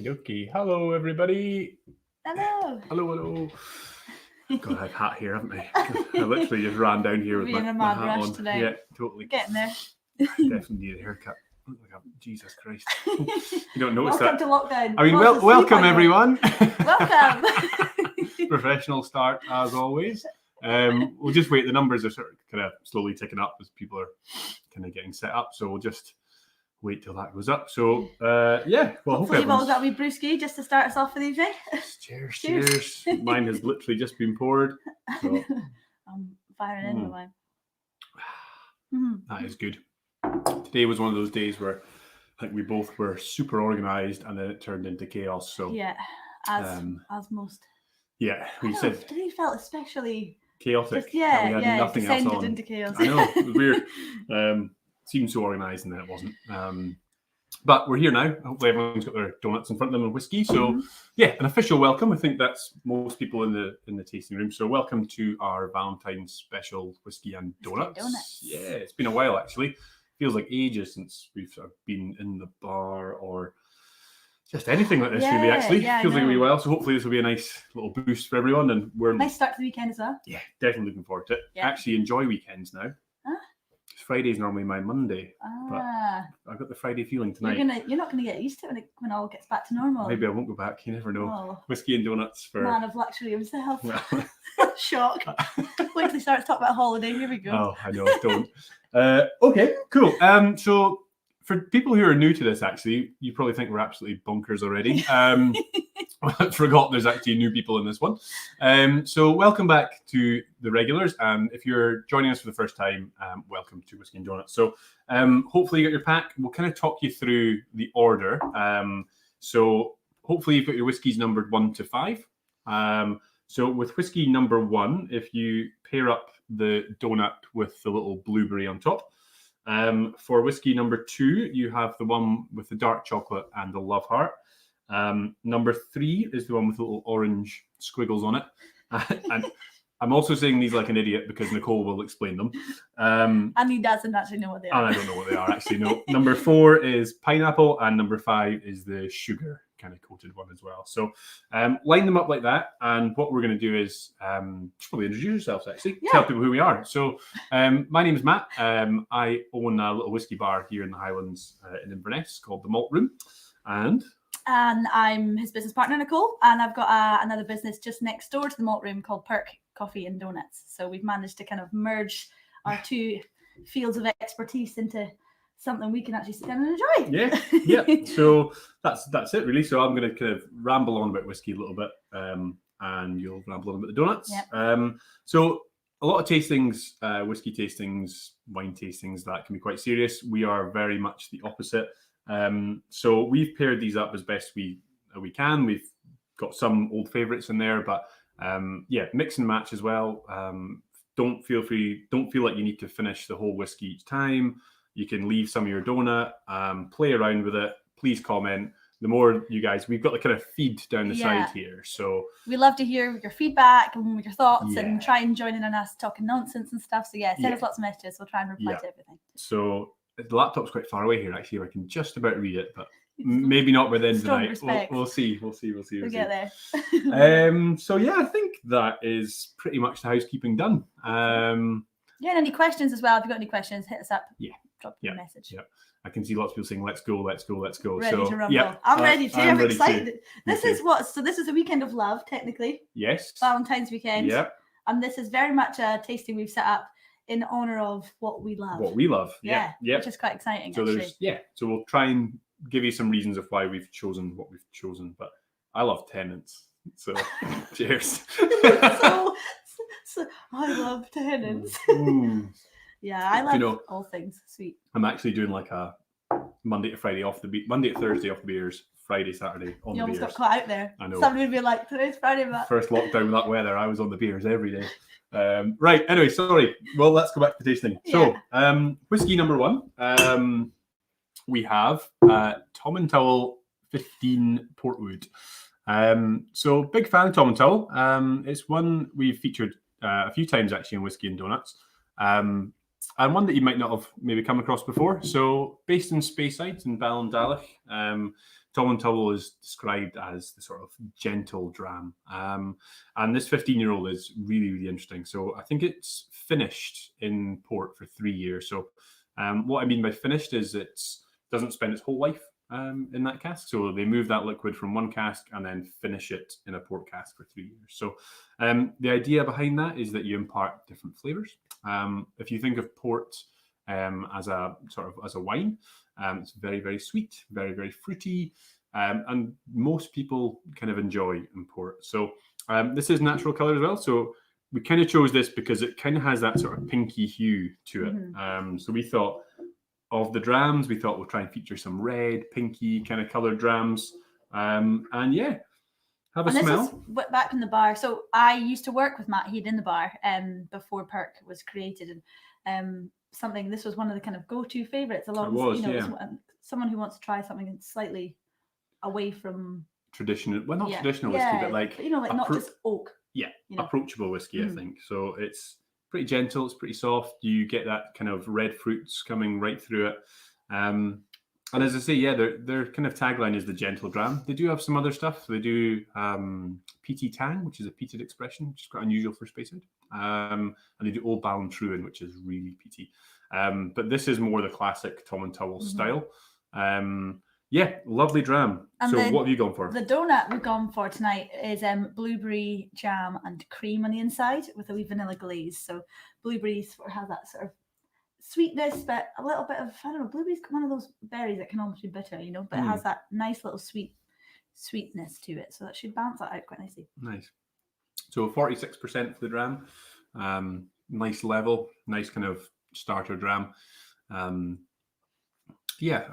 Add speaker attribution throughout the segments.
Speaker 1: Okie. Hello, everybody.
Speaker 2: Hello.
Speaker 1: Hello. God, I've hat here, haven't I? I literally just ran down here with
Speaker 2: Being a
Speaker 1: my
Speaker 2: mad
Speaker 1: hat
Speaker 2: rush
Speaker 1: on.
Speaker 2: today.
Speaker 1: Yeah, totally.
Speaker 2: Getting there.
Speaker 1: Definitely need a haircut. Look like Jesus Christ. You don't notice
Speaker 2: Welcome
Speaker 1: that.
Speaker 2: to lockdown.
Speaker 1: I mean,
Speaker 2: What's the
Speaker 1: welcome
Speaker 2: 3.0?
Speaker 1: everyone.
Speaker 2: Welcome.
Speaker 1: Professional start as always. We'll just wait. The numbers are sort of kind of slowly ticking up as people are kind of getting set up. So we'll just wait till that goes up. So yeah, well,
Speaker 2: Hopefully you've all got a wee brewski just to start us off for the evening.
Speaker 1: Cheers. Mine has literally just been poured. So.
Speaker 2: I'm firing in the wine.
Speaker 1: That is good. Today was one of those days where I think we both were super organised and then it turned into chaos. So
Speaker 2: yeah, as most.
Speaker 1: Yeah, we said
Speaker 2: today felt especially
Speaker 1: chaotic.
Speaker 2: Just, yeah,
Speaker 1: we had nothing else on.
Speaker 2: Into chaos.
Speaker 1: I know, it was weird. Seemed so organised and then it wasn't. But we're here now. Hopefully everyone's got their donuts in front of them and whiskey. So yeah, an official welcome. I think that's most people in the tasting room. So welcome to our Valentine special whiskey and donuts. Yeah, it's been a while actually. Feels like ages since we've sort of been in the bar or just anything like this really actually. Feels like a wee while. So hopefully this will be a nice little boost for everyone. And we're
Speaker 2: nice start to the weekend as well.
Speaker 1: Yeah, definitely looking forward to it. Yeah. Actually enjoy weekends now. Friday's normally my Monday, but I've got the Friday feeling tonight.
Speaker 2: You're not going to get used to it when it all gets back to normal.
Speaker 1: Maybe I won't go back. You never know. Whiskey and donuts for
Speaker 2: man of luxury himself. Shock. Wait till he starts talking about holiday. Here we go.
Speaker 1: Oh, I know. Don't. Okay, cool. So for people who are new to this, actually, you probably think we're absolutely bonkers already. I forgot there's actually new people in this one. So welcome back to the regulars. And if you're joining us for the first time, welcome to Whiskey and Donuts. So hopefully you got your pack. We'll kind of talk you through the order. So hopefully you've got your whiskies numbered 1 to 5. So with whiskey number 1, if you pair up the donut with the little blueberry on top. For whiskey number 2, you have the one with the dark chocolate and the love heart. Number 3 is the one with little orange squiggles on it. And I'm also saying these like an idiot because Nicole will explain them.
Speaker 2: And he doesn't actually know what they are.
Speaker 1: And I don't know what they are actually. No. Number 4 is pineapple and number 5 is the sugar kind of coated one as well. So line them up like that. And what we're going to do is probably introduce yourselves actually. Tell people who we are. So my name is Matt. I own a little whiskey bar here in the Highlands in Inverness called the Malt Room. And
Speaker 2: I'm his business partner, Nicole, and I've got another business just next door to the Malt Room called Perk Coffee and Donuts. So we've managed to kind of merge our two fields of expertise into something we can actually sit down and enjoy.
Speaker 1: Yeah. So that's it really. So I'm going to kind of ramble on about whiskey a little bit, and you'll ramble on about the donuts.
Speaker 2: Yep.
Speaker 1: So a lot of tastings, whiskey tastings, wine tastings, that can be quite serious. We are very much the opposite. So we've paired these up as best we can. We've got some old favorites in there, but mix and match as well. Don't feel like you need to finish the whole whiskey each time. You can leave some of your donut, play around with it. Please comment. The more you guys, we've got the kind of feed down the side here. So
Speaker 2: we love to hear your feedback and your thoughts and try and join in on us talking nonsense and stuff. So send us lots of messages. We'll try and reply to everything.
Speaker 1: So the laptop's quite far away here, actually. I can just about read it, but maybe not by the end of the night. We'll see. We'll
Speaker 2: get there.
Speaker 1: So I think that is pretty much the housekeeping done.
Speaker 2: And any questions as well? If you've got any questions, hit us up. Drop a message.
Speaker 1: Yeah. I can see lots of people saying, let's go.
Speaker 2: Ready to rumble. I'm ready too. I'm excited. This is a weekend of love, technically.
Speaker 1: Yes.
Speaker 2: Valentine's weekend.
Speaker 1: Yeah.
Speaker 2: And this is very much a tasting we've set up in honor of what we love. Yeah. Which is quite exciting.
Speaker 1: So So we'll try and give you some reasons of why we've chosen what we've chosen. But I love Tennent's. So cheers.
Speaker 2: so I love Tennent's. Yeah, I love all things sweet.
Speaker 1: I'm actually doing like a Monday to Thursday off the beers, Friday, Saturday on the beers.
Speaker 2: You almost got caught out there.
Speaker 1: I know.
Speaker 2: Somebody would be like, today's Friday, Matt.
Speaker 1: First lockdown with that weather, I was on the beers every day. Right, anyway, sorry. Well, let's go back to the tasting. So, whiskey number 1, we have Tom and Towel 15 Portwood. So, big fan of Tom and Towel. It's one we've featured a few times actually in Whiskey and Donuts. And one that you might not have maybe come across before. So based in Speyside in Ballinadalach, Tom & Tubble is described as the sort of gentle dram. And this 15-year-old is really, really interesting. So I think it's finished in port for 3 years. So what I mean by finished is it doesn't spend its whole life in that cask. So they move that liquid from one cask and then finish it in a port cask for 3 years. So the idea behind that is that you impart different flavors. If you think of port as a wine, it's very, very sweet, very, very fruity, and most people kind of enjoy in port. So this is natural color as well. So we kind of chose this because it kind of has that sort of pinky hue to it. So we thought of the drams, we thought we'll try and feature some red, pinky kind of colored drams. And yeah, have a smell.
Speaker 2: This is back in the bar. So I used to work with Matt Heed in the bar before Perk was created. And this was one of the kind of go-to favorites. Someone who wants to try something slightly away from
Speaker 1: traditional. Well, not traditional whiskey, but like
Speaker 2: not just oak.
Speaker 1: Yeah, approachable whiskey, I think. So it's pretty gentle. It's pretty soft. You get that kind of red fruits coming right through it. And as I say, their kind of tagline is the gentle dram. They do have some other stuff. They do PT Tang, which is a peated expression, which is quite unusual for Speyside. And they do Old Ballan Truin, which is really peaty. But this is more the classic Tom & Tubble style. Lovely dram. And so what have you gone for?
Speaker 2: The donut we've gone for tonight is blueberry jam and cream on the inside with a wee vanilla glaze. So blueberries has that sort of sweetness, but a little bit of, blueberries one of those berries that can almost be bitter, but it has that nice little sweetness to it. So that should balance that out quite nicely.
Speaker 1: Nice. So 46% for the dram. Nice level, nice kind of starter dram. I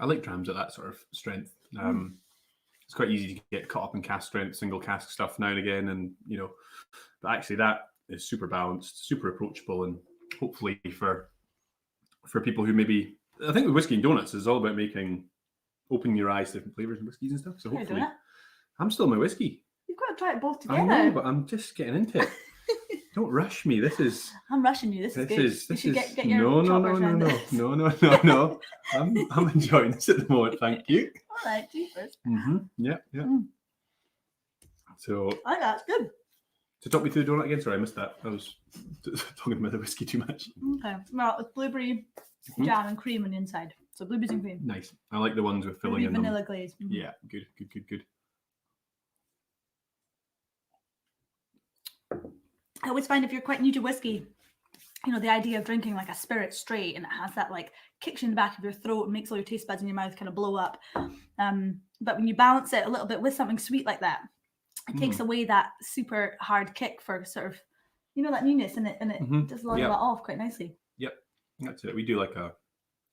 Speaker 1: like drams at that sort of strength. It's quite easy to get caught up in cask strength, single cask stuff now and again, and but actually that is super balanced, super approachable, and hopefully for people who maybe, I think with Whisky and Doughnuts is all about opening your eyes to different flavors and whiskies and stuff. So hopefully, I'm still in my whiskey.
Speaker 2: You've got to try it both together.
Speaker 1: I know, but I'm just getting into it. Don't rush me.
Speaker 2: I'm rushing you. This is good.
Speaker 1: This is
Speaker 2: get your
Speaker 1: no. I'm enjoying this at the moment. Thank you.
Speaker 2: All right, do first.
Speaker 1: Yeah. So
Speaker 2: that's good.
Speaker 1: So talk me through the donut again. Sorry, I missed that. I was talking about the whiskey too much.
Speaker 2: Okay. Well, it's blueberry jam and cream on the inside. So blueberries and cream.
Speaker 1: Nice. I like the ones with filling in
Speaker 2: vanilla
Speaker 1: them.
Speaker 2: glaze.
Speaker 1: Yeah, good.
Speaker 2: I always find if you're quite new to whiskey, the idea of drinking like a spirit straight and it has that like kicks you in the back of your throat and makes all your taste buds in your mouth kind of blow up. But when you balance it a little bit with something sweet like that, it takes away that super hard kick for sort of, that newness and it does a lot of that off quite nicely.
Speaker 1: Yep, that's it. We do like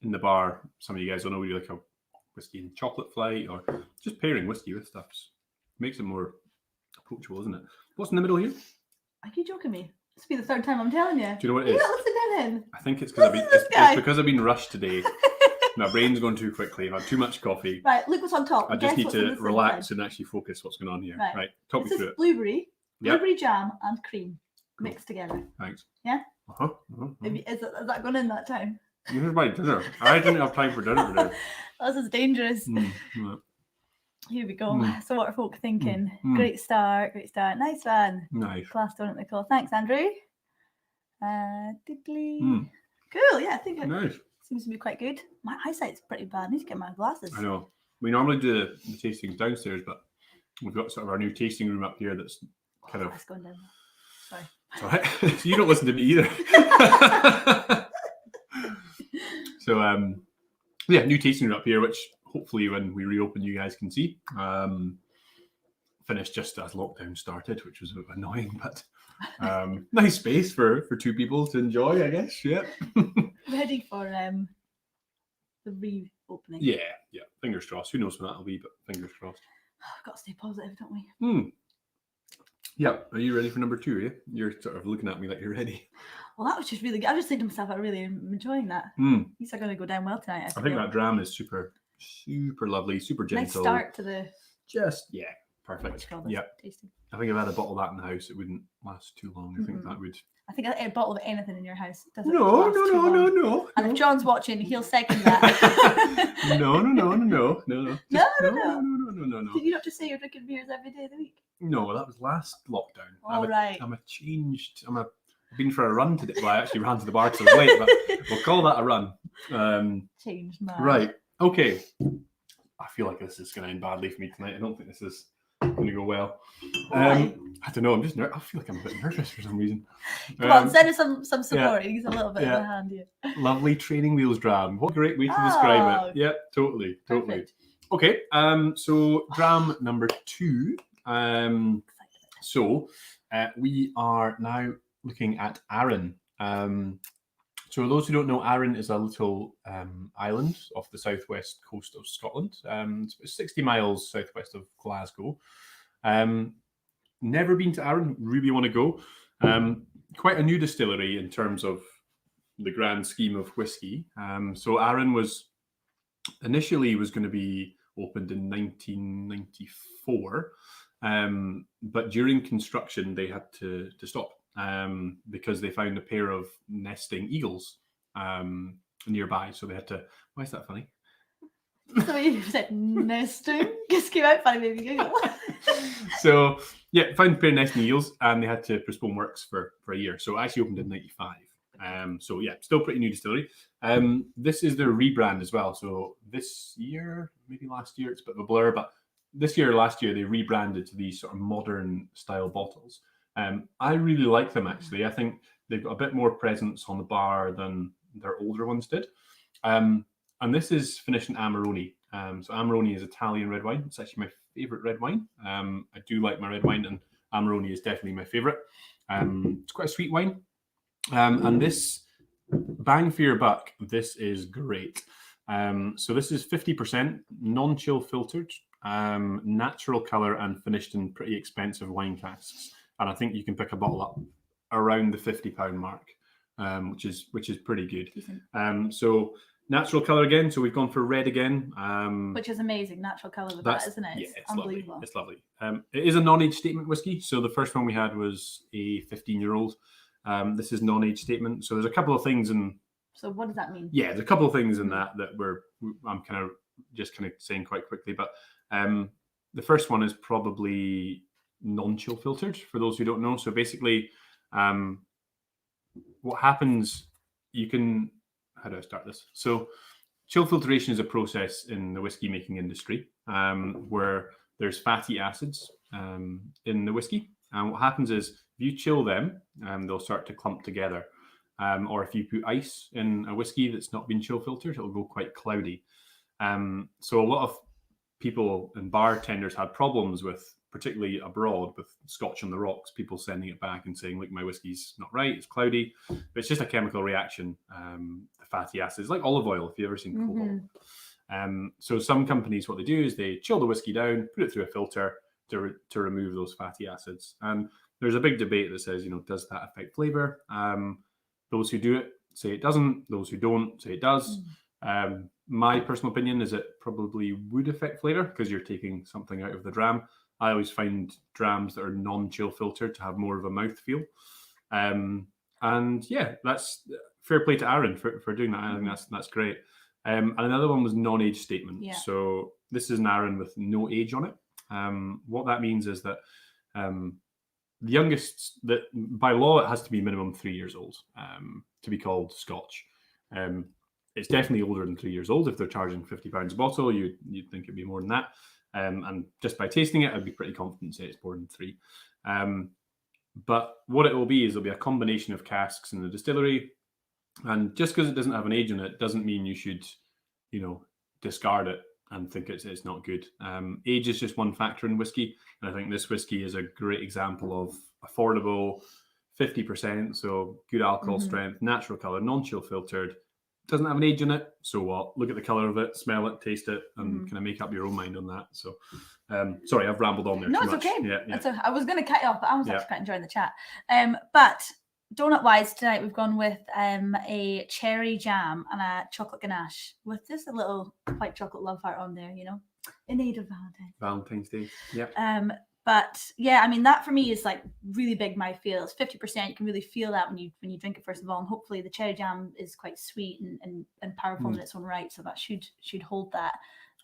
Speaker 1: in the bar, some of you guys don't know, we do like a whiskey and chocolate flight or just pairing whiskey with stuff. Makes it more approachable, isn't it? What's in the middle here?
Speaker 2: Are you joking me? This will be the third time I'm telling you.
Speaker 1: Do you know what it is?
Speaker 2: Not listening in.
Speaker 1: I think it's because I've been rushed today. My brain's going too quickly. I've had too much coffee.
Speaker 2: Right, look what's on top.
Speaker 1: I just need to relax and actually focus what's going on here. Right, talk me through it.
Speaker 2: Blueberry jam and cream mixed together.
Speaker 1: Thanks.
Speaker 2: Yeah? Maybe has that gone in that time?
Speaker 1: This is my dinner. I didn't have time for dinner today.
Speaker 2: This is dangerous. Here we go. So what are folk thinking? Great start. Nice one.
Speaker 1: Nice.
Speaker 2: Class donut, Nicole. Thanks, Andrew. Cool. Yeah, I think it seems to be quite good. My eyesight's pretty bad. I need to get my glasses.
Speaker 1: I know. We normally do the tastings downstairs, but we've got sort of our new tasting room up here that's kind of...
Speaker 2: That's going down. Sorry.
Speaker 1: It's all right. So you don't listen to me either. So, new tasting room up here, which hopefully when we reopen you guys can see. Finished just as lockdown started, which was a bit annoying, but nice space for two people to enjoy, I guess. Yeah.
Speaker 2: Ready for the reopening.
Speaker 1: Yeah. Fingers crossed. Who knows when that'll be, but fingers crossed.
Speaker 2: I've got to stay positive, don't we?
Speaker 1: Yeah. Are you ready for number 2? Yeah? You're sort of looking at me like you're ready.
Speaker 2: Well, that was just really good. I was just thinking to myself, I really am enjoying that. These are going to go down well tonight.
Speaker 1: I think that dram is super lovely, super gentle.
Speaker 2: Nice start to the...
Speaker 1: Just, Perfect.
Speaker 2: call this?
Speaker 1: Yeah.
Speaker 2: Tasting.
Speaker 1: I think if I had a bottle of that in the house, it wouldn't last too long. I think that would.
Speaker 2: I think a bottle of anything in your house doesn't
Speaker 1: No.
Speaker 2: last too long. And if John's watching, he'll second that.
Speaker 1: No.
Speaker 2: No.
Speaker 1: No.
Speaker 2: Did you not just say you're drinking beers every day of the week?
Speaker 1: No, that was last lockdown.
Speaker 2: Right.
Speaker 1: I've been for a run today. Well, I actually ran to the bar till late, but we'll call that a run.
Speaker 2: Changed, man.
Speaker 1: Right. Okay. I feel like this is going to end badly for me tonight. I don't think this is going to go well.
Speaker 2: Why?
Speaker 1: I don't know. I'm just I feel like I'm a bit nervous for some reason.
Speaker 2: Come on, send us some support. He's a little bit of a hand here.
Speaker 1: Lovely training wheels dram. What a great way to describe it. Yeah, totally.
Speaker 2: Perfect.
Speaker 1: Okay. So dram number 2. We are now looking at Arran. So those who don't know, Arran is a little island off the southwest coast of Scotland. It's 60 miles southwest of Glasgow. Never been to Arran, really want to go. Quite a new distillery in terms of the grand scheme of whiskey. So Arran was initially going to be opened in 1994, but during construction they had to stop because they found a pair of nesting eagles nearby. So they had to. Why is that funny?
Speaker 2: So you said nesting. Just came out funny, baby giggle.
Speaker 1: So yeah, found a pair of nesting eagles, and they had to postpone works for a year. So it actually opened in 95. So yeah, still pretty new distillery. This is their rebrand as well. So this year, maybe last year, it's a bit of a blur, but last year, they rebranded to these sort of modern style bottles. I really like them actually. I think they've got a bit more presence on the bar than their older ones did. And this is finished in Amarone. So Amarone is Italian red wine. It's actually my favorite red wine. I do like my red wine, and Amarone is definitely my favorite. It's quite a sweet wine. And this, bang for your buck, this is great. So this is 50% non-chill filtered, natural color, and finished in pretty expensive wine casks. And I think you can pick a bottle up around the £50 mark, which is pretty good. So natural color again. So we've gone for red again,
Speaker 2: which is amazing. Natural color with that, isn't it?
Speaker 1: Yeah, it's
Speaker 2: unbelievable.
Speaker 1: Lovely. It's lovely. It is a non-age statement whiskey. So the first one we had was a 15-year-old. This is non-age statement. So there's a couple of things in.
Speaker 2: So what does that mean?
Speaker 1: Yeah, there's a couple of things in that I'm kind of saying quite quickly. But the first one is probably non-chill filtered, for those who don't know. So basically, what happens, how do I start this? So chill filtration is a process in the whiskey making industry where there's fatty acids in the whiskey. And what happens is if you chill them, they'll start to clump together. Or if you put ice in a whiskey that's not been chill filtered, it'll go quite cloudy. So a lot of people and bartenders had problems with, particularly abroad, with Scotch on the rocks, people sending it back and saying, look, my whiskey's not right, it's cloudy. But it's just a chemical reaction. The fatty acids, like olive oil, if you've ever seen cobalt. So some companies, what they do is they chill the whiskey down, put it through a filter to remove those fatty acids. And there's a big debate that says, does that affect flavor? Those who do it say it doesn't. Those who don't say it does. My personal opinion is it probably would affect flavor because you're taking something out of the dram. I always find drams that are non-chill filtered to have more of a mouthfeel. And yeah, that's fair play to Arran for doing that. I think that's great. And another one was non-age statement.
Speaker 2: Yeah.
Speaker 1: So this is an Arran with no age on it. What that means is that the youngest, that by law it has to be minimum 3 years old to be called Scotch. It's definitely older than 3 years old. If they're charging £50 a bottle, you'd think it'd be more than that. And just by tasting it, I'd be pretty confident to say it's more than 3. But what it will be is it'll be a combination of casks in the distillery. And just because it doesn't have an age in it doesn't mean you should, discard it and think it's not good. Age is just one factor in whiskey. And I think this whiskey is a great example of affordable, 50%, so good alcohol strength, natural color, non-chill filtered. Doesn't have an age in it, so what? Look at the color of it, smell it, taste it, and kind of make up your own mind on that. So, sorry, I've rambled on there.
Speaker 2: No,
Speaker 1: too
Speaker 2: it's
Speaker 1: much.
Speaker 2: okay.
Speaker 1: Yeah.
Speaker 2: I was going to cut you off, but I was actually quite enjoying the chat. But donut-wise, tonight we've gone with a cherry jam and a chocolate ganache with just a little white chocolate love heart on there. in aid of Valentine.
Speaker 1: Valentine's Day. Yeah.
Speaker 2: But yeah, I mean, that for me is like really big mouthfeel. It's 50%. You can really feel that when you drink it first of all, and hopefully the cherry jam is quite sweet and powerful in its own right, so that should hold that.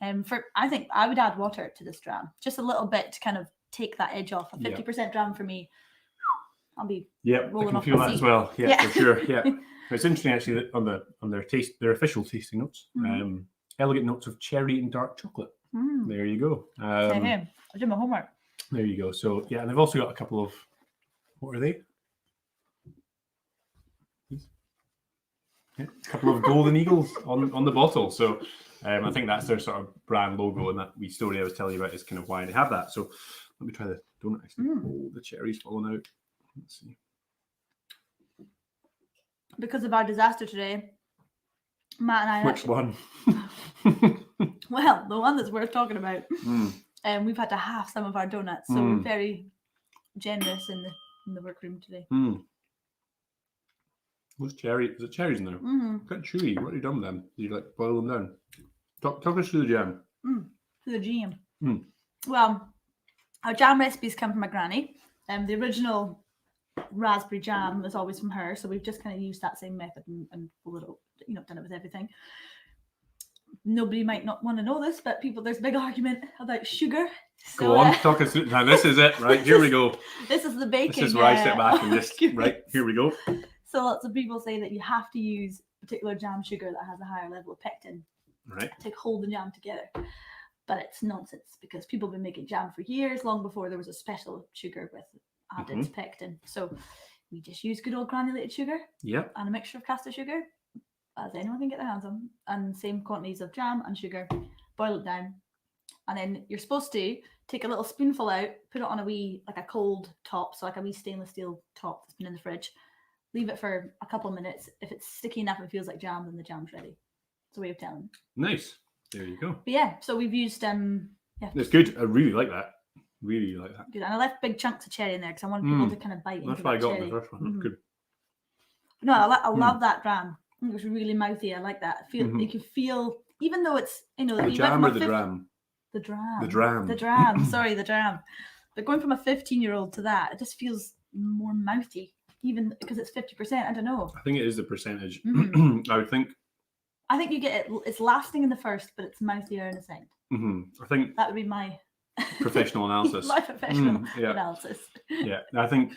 Speaker 2: I think I would add water to this dram, just a little bit to kind of take that edge off. A 50% dram for me, I'll be rolling
Speaker 1: I
Speaker 2: off
Speaker 1: can feel
Speaker 2: the
Speaker 1: that
Speaker 2: seat.
Speaker 1: as well. Yeah, for sure. Yeah, it's interesting actually that on their official tasting notes, elegant notes of cherry and dark chocolate. There you go.
Speaker 2: I did my homework.
Speaker 1: There you go. So yeah, and they've also got a couple of, what are they? Yeah, a couple of golden eagles on the bottle. So I think that's their sort of brand logo, and that wee story I was telling you about is kind of why they have that. So let me try the donut actually. Oh, the cherry's falling out. Let's see.
Speaker 2: Because of our disaster today, Matt and I
Speaker 1: Which one?
Speaker 2: Well, the one that's worth talking about. We've had to halve some of our donuts, so we're very generous in the workroom today.
Speaker 1: What's cherry? Is it cherries in there? Quite chewy. What have you done with them? Did you like boil them down? Talk us through the jam.
Speaker 2: Through the jam. Well, our jam recipes come from my granny. The original raspberry jam was always from her, so we've just kind of used that same method and done it with everything. Nobody might not want to know this, but there's a big argument about sugar. So,
Speaker 1: go on, talk us through. Now this is it, right? Here we go.
Speaker 2: This is the baking.
Speaker 1: This is where I step back and just right. Here we go.
Speaker 2: So lots of people say that you have to use particular jam sugar that has a higher level of pectin,
Speaker 1: right,
Speaker 2: to hold the jam together. But it's nonsense, because people have been making jam for years, long before there was a special sugar with added pectin. So we just use good old granulated sugar.
Speaker 1: Yep.
Speaker 2: And a mixture of caster sugar, as anyone can get their hands on, and same quantities of jam and sugar. Boil it down, and then you're supposed to take a little spoonful out, put it on a cold top, so like a wee stainless steel top that's been in the fridge. Leave it for a couple of minutes. If it's sticky enough and feels like jam, then the jam's ready. It's a way of telling.
Speaker 1: Nice. There you go.
Speaker 2: But yeah, so we've used
Speaker 1: It's good. I really like that. Really like that.
Speaker 2: Good. And I left big chunks of cherry in there because I wanted people to kind of bite into that cherry. That's why I got
Speaker 1: the first one. Good.
Speaker 2: No, I love that dram. It was really mouthy. I like that. You can feel, even though it's
Speaker 1: the jam or the dram.
Speaker 2: The dram.
Speaker 1: The dram.
Speaker 2: The dram. Sorry, the dram. But going from a 15-year-old to that, it just feels more mouthy. Even because it's 50%, I don't know.
Speaker 1: I think it is the percentage. I would think.
Speaker 2: I think you get it. It's lasting in the first, but it's mouthier in the second.
Speaker 1: I think
Speaker 2: that would be my
Speaker 1: professional analysis.
Speaker 2: My professional analysis.
Speaker 1: Yeah, I think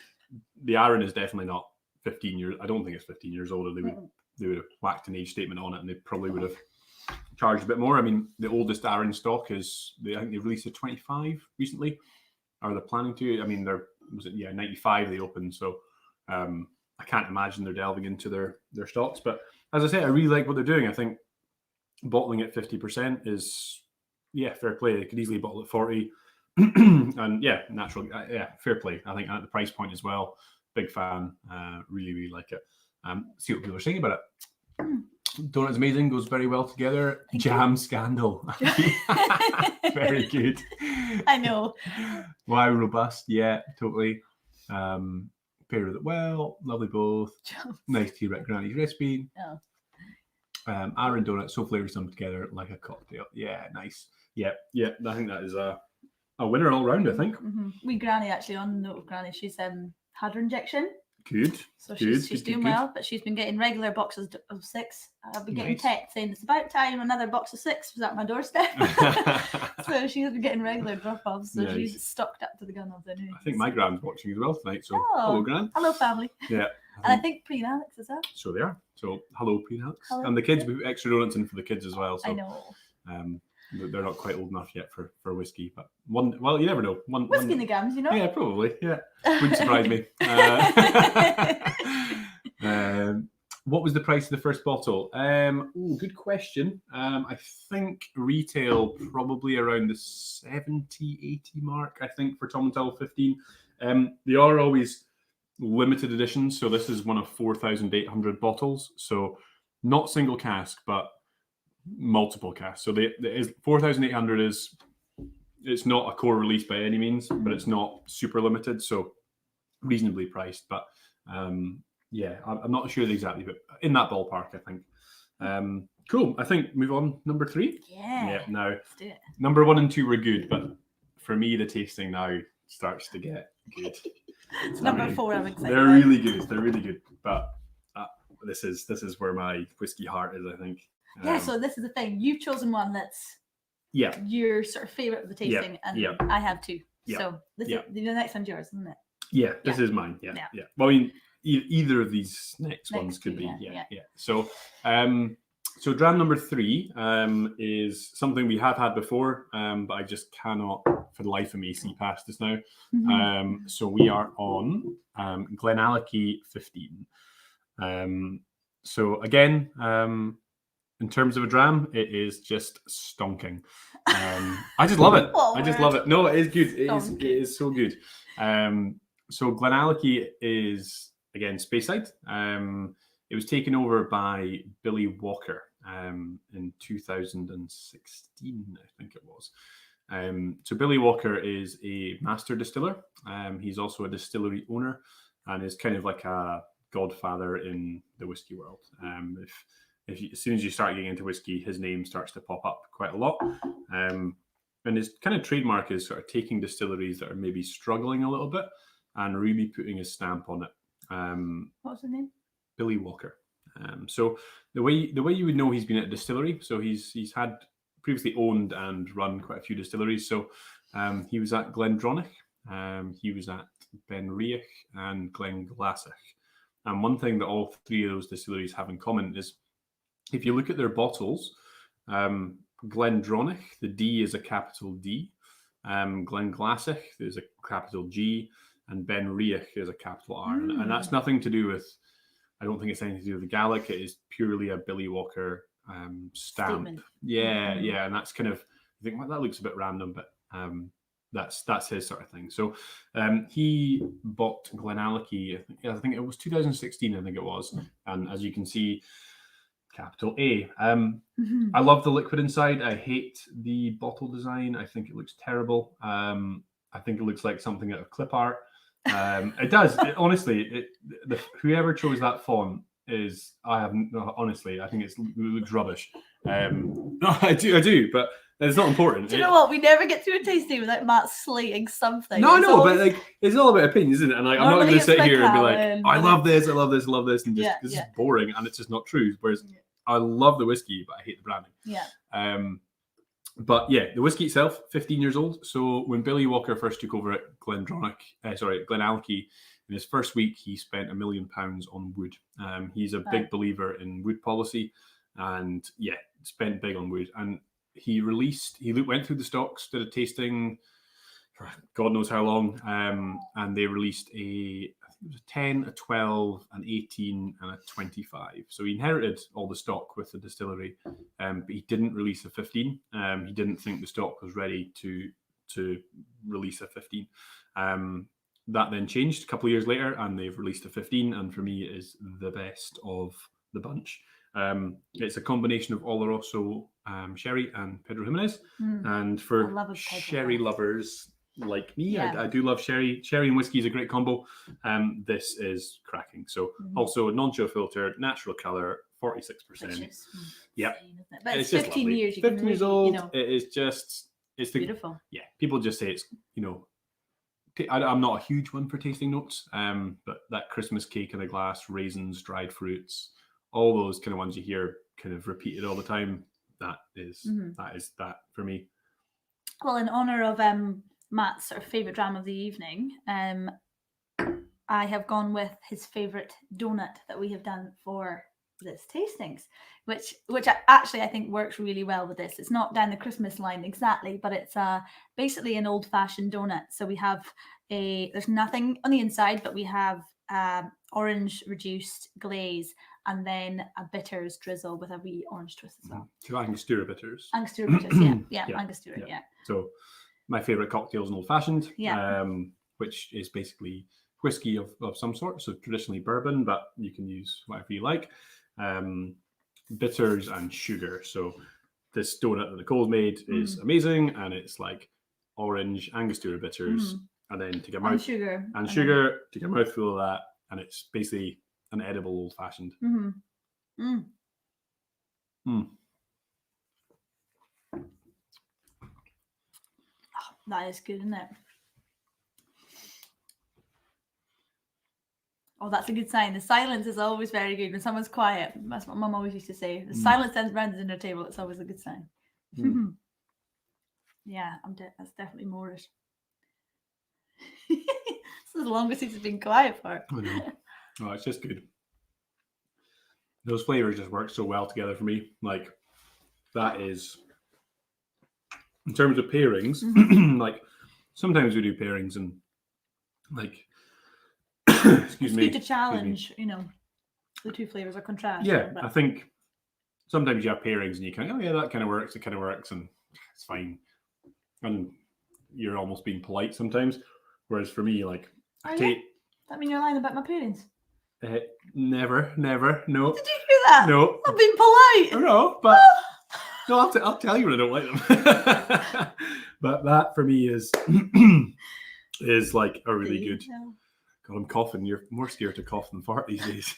Speaker 1: the iron is definitely not 15 years. I don't think it's 15 years older. They would have whacked an age statement on it, and they probably would have charged a bit more. I mean, the oldest iron stock is I think they've released a 25 recently, or they're planning to. I mean, 95 they opened, so. I can't imagine they're delving into their stocks, but as I say, I really like what they're doing. I think bottling at 50% is fair play. They could easily bottle at 40, and naturally, fair play. I think at the price point as well, big fan. Really like it. See what people are saying about it. Donut's amazing. Goes very well together. Jam scandal. Very good.
Speaker 2: I know.
Speaker 1: Why robust? Yeah, totally. Pair with it well, lovely both. Nice tea right granny's recipe. Iron donuts, so flavors them together like a cocktail. Yeah, nice. Yeah. I think that is a winner all round. I think.
Speaker 2: We granny actually, on the note of granny, she's had her injection.
Speaker 1: Good.
Speaker 2: So she's doing well, but she's been getting regular boxes of 6. I've been getting texts saying it's about time another box of 6 was at my doorstep. So she's been getting regular drop-offs. So she's stocked up to the gun of the news.
Speaker 1: I think my Gran's watching as well tonight. So hello, Gran.
Speaker 2: Hello, family.
Speaker 1: Yeah.
Speaker 2: And I think Pre and Alex as well.
Speaker 1: So they are. So hello, Pre and Alex. Hello. And the kids, we have extra donuts in for the kids as well. So
Speaker 2: I know.
Speaker 1: They're not quite old enough yet for whiskey, but you never know.
Speaker 2: Whiskey in the gums, you know?
Speaker 1: Yeah, probably. Yeah. Wouldn't surprise me. What was the price of the first bottle? Good question. I think retail probably around the 70, 80 mark, I think, for Tom & Tull 15. They are always limited editions, so this is one of 4,800 bottles. So not single cask, but multiple casks. So 4,800 it's not a core release by any means, but it's not super limited, so reasonably priced. But I'm not sure exactly, but in that ballpark, I think. Cool. I think move on. Number 3.
Speaker 2: Yeah.
Speaker 1: Now,
Speaker 2: Let's do it.
Speaker 1: number 1 and 2 were good, but for me, the tasting now starts to get good.
Speaker 2: It's number 4. I'm excited.
Speaker 1: They're really good. They're really good. But this is where my whiskey heart is, I think.
Speaker 2: Yeah. So this is the thing. You've chosen one that's your sort of favorite of the tasting, and I have 2. So this is the next one's yours, isn't it?
Speaker 1: Yeah. This is mine. Yeah. Well, I mean, either of these next ones could be. Yeah. So, so dram number 3 is something we have had before, but I just cannot, for the life of me, see past this now. So we are on Glenallachie 15. So again, in terms of a dram, it is just stonking. I just love it. I just love it. No, it is good. It is so good. So Glenallachie is, again, Speyside. It was taken over by Billy Walker in 2016, I think it was. So Billy Walker is a master distiller. He's also a distillery owner and is kind of like a godfather in the whiskey world. As soon as you start getting into whiskey, his name starts to pop up quite a lot. And his kind of trademark is sort of taking distilleries that are maybe struggling a little bit and really putting his stamp on it.
Speaker 2: What's his name?
Speaker 1: Billy Walker. So the way you would know he's been at a distillery, so he's had previously owned and run quite a few distilleries. So he was at Glendronach, he was at Benriach and Glenglassaigh. And one thing that all 3 of those distilleries have in common is if you look at their bottles, Glendronach, the D is a capital D. Glenglassaigh, there's a capital G. And Benriach is a capital R. And that's nothing to do with, I don't think it's anything to do with the Gaelic. It is purely a Billy Walker stamp.
Speaker 2: Statement.
Speaker 1: Yeah. And that's kind of, I think, well, that looks a bit random, but that's his sort of thing. So he bought Glenallachie, I think it was 2016, I think it was. And as you can see, capital A. I love the liquid inside. I hate the bottle design. I think it looks terrible. I think it looks like something out of clip art. It does. Honestly, whoever chose that font is, I think it looks rubbish. No, I do, but it's not important.
Speaker 2: Do you know what? We never get to a tasting without Matt slating something.
Speaker 1: No, I know, but like it's all about opinions, isn't it? And like, I'm not going to sit here and be like, I love this, and just this is boring, and it's just not true. Whereas I love the whiskey, but I hate the branding.
Speaker 2: Yeah.
Speaker 1: But yeah, the whiskey itself, 15 years old. So when Billy Walker first took over at Glenallachie, in his first week, he spent £1 million on wood. He's a big believer in wood policy, and spent big on wood. And he went through the stocks, did a tasting for God knows how long, and they released I think it was a 10, a 12, an 18, and a 25. So he inherited all the stock with the distillery, but he didn't release a 15. He didn't think the stock was ready to release a 15. That then changed a couple of years later, and they've released a 15, and for me, it is the best of the bunch. It's a combination of Oloroso sherry and Pedro Jimenez, and for sherry lovers like me, I do love sherry. Sherry and whiskey is a great combo. This is cracking. So also non-chill filter, natural color, 46%. Yeah,
Speaker 2: but it's 15 years.
Speaker 1: 15 years old. It is just, it's
Speaker 2: beautiful.
Speaker 1: Yeah, people just say it's, I'm not a huge one for tasting notes, but that Christmas cake in a glass, raisins, dried fruits, all those kind of ones you hear kind of repeated all the time. That is that for me.
Speaker 2: Well, in honor of Matt's sort of favourite dram of the evening, I have gone with his favourite donut that we have done for this tastings, which I think works really well with this. It's not down the Christmas line exactly, but it's basically an old-fashioned donut. So we have there's nothing on the inside, but we have orange reduced glaze and then a bitters drizzle with a wee orange twist as well.
Speaker 1: Two Angostura bitters.
Speaker 2: Angostura bitters, yeah, Angostura, yeah.
Speaker 1: So my favourite cocktail is an old-fashioned, which is basically whiskey of some sort. So traditionally bourbon, but you can use whatever you like. Bitters and sugar. So this donut that Nicole's made is amazing, and it's like orange Angostura bitters, and then take a mouthful take a mouthful of that, and it's basically an edible old-fashioned.
Speaker 2: That is good, isn't it? Oh, that's a good sign. The silence is always very good. When someone's quiet, that's what Mum always used to say. The silence ends around the dinner table. It's always a good sign. Yeah, that's definitely Moorish. This is the longest it's been quiet for.
Speaker 1: I know. Oh, it's just good. Those flavors just work so well together for me. Like, that is, in terms of pairings, like, sometimes we do pairings and, like, excuse me.
Speaker 2: It's good to challenge, you know, the two flavors or contrast.
Speaker 1: Yeah, I think sometimes you have pairings and you kind of, oh yeah, that kind of works, it kind of works, and it's fine. And you're almost being polite sometimes. Whereas for me, like,
Speaker 2: That mean you're lying about my pairings?
Speaker 1: Never, no.
Speaker 2: Did you hear that?
Speaker 1: No.
Speaker 2: I've been polite.
Speaker 1: No, but no, I'll tell you when I don't like them. But that for me is like a really good.
Speaker 2: No.
Speaker 1: God, I'm coughing. You're more scared to cough than fart these days.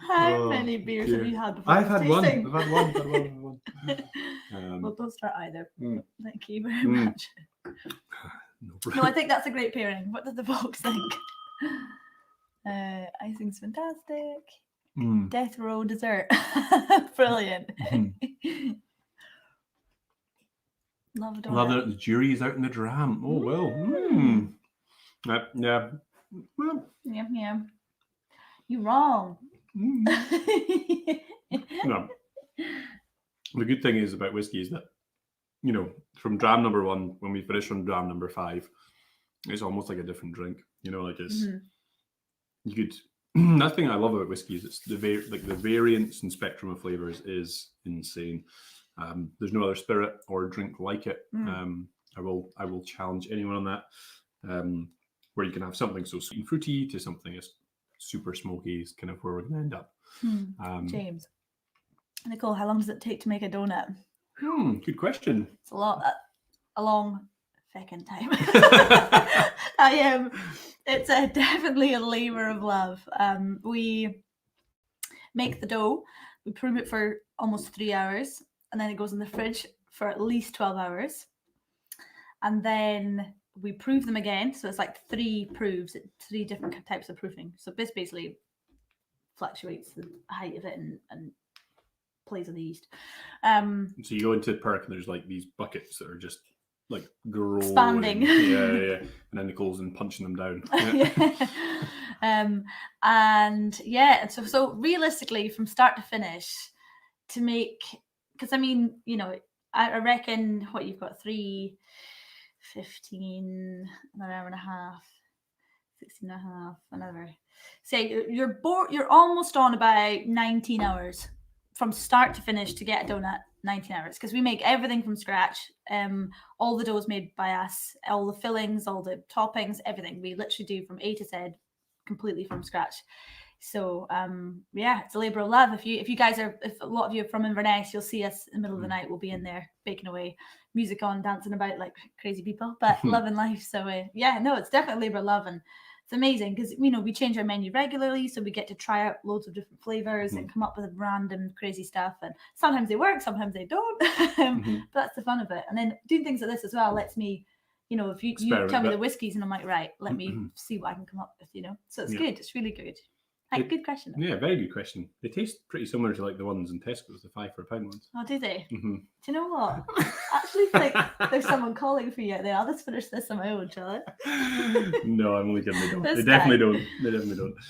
Speaker 2: How many beers have you had before?
Speaker 1: I've had one.
Speaker 2: tasting?
Speaker 1: I've had one.
Speaker 2: Well, don't start either.
Speaker 1: Mm.
Speaker 2: Thank you very much.
Speaker 1: No,
Speaker 2: No, I think that's a great pairing. What does the box think? Icing's fantastic. Death row dessert. Brilliant. Love donut.
Speaker 1: Love that the jury is out in the dram. Oh, well. Yeah. Well,
Speaker 2: Yeah. You're wrong.
Speaker 1: No. The good thing is about whiskey is that, you know, from dram number 1, when we finish from dram number 5, it's almost like a different drink. You know, like it's you could. That thing I love about whiskey is it's the variance and spectrum of flavors is insane. There's no other spirit or drink like it. I will challenge anyone on that. Where you can have something so sweet and fruity to something as super smoky is kind of where we're going to end up.
Speaker 2: James. Nicole, how long does it take to make a donut?
Speaker 1: Good question.
Speaker 2: It's a long feckin' time. It's definitely a labour of love. We make the dough, we prune it for almost 3 hours, and then it goes in the fridge for at least 12 hours. And then we prove them again. So it's like 3 proofs, 3 different types of proofing. So this basically fluctuates the height of it and plays on the yeast.
Speaker 3: So you go into Perk and there's like these buckets that are just like growing.
Speaker 2: Expanding.
Speaker 3: Yeah. And then Nicole's and punching them down.
Speaker 2: Yeah. So realistically, from start to finish, to make, because I mean, you know, I reckon what you've got 3, 15, an hour and a half, 16 and a half, another. Say you're almost on about 19 hours from start to finish to get a donut. 19 hours, because we make everything from scratch. All the dough's made by us, all the fillings, all the toppings, everything. We literally do from A to Z, completely from scratch. So it's a labour of love. If you guys are, if a lot of you are from Inverness, you'll see us in the middle of the night. We'll be in there baking away, music on, dancing about like crazy people, but loving life. So it's definitely labour of love, and it's amazing because, you know, we change our menu regularly, so we get to try out loads of different flavors and come up with random crazy stuff, and sometimes they work, sometimes they don't. But that's the fun of it. And then doing things like this as well lets me, you know, if you tell me the whiskies and I'm like, right, let me see what I can come up with, you know. So it's good. It's really good. Good question.
Speaker 3: Yeah, very good question. They taste pretty similar to like the ones in Tesco's, the 5 for a pound ones.
Speaker 2: Oh, do they? Do you know what? I actually think there's someone calling for you out there. I'll just finish this on my own, shall I?
Speaker 3: No, I'm only kidding. They don't. They definitely don't.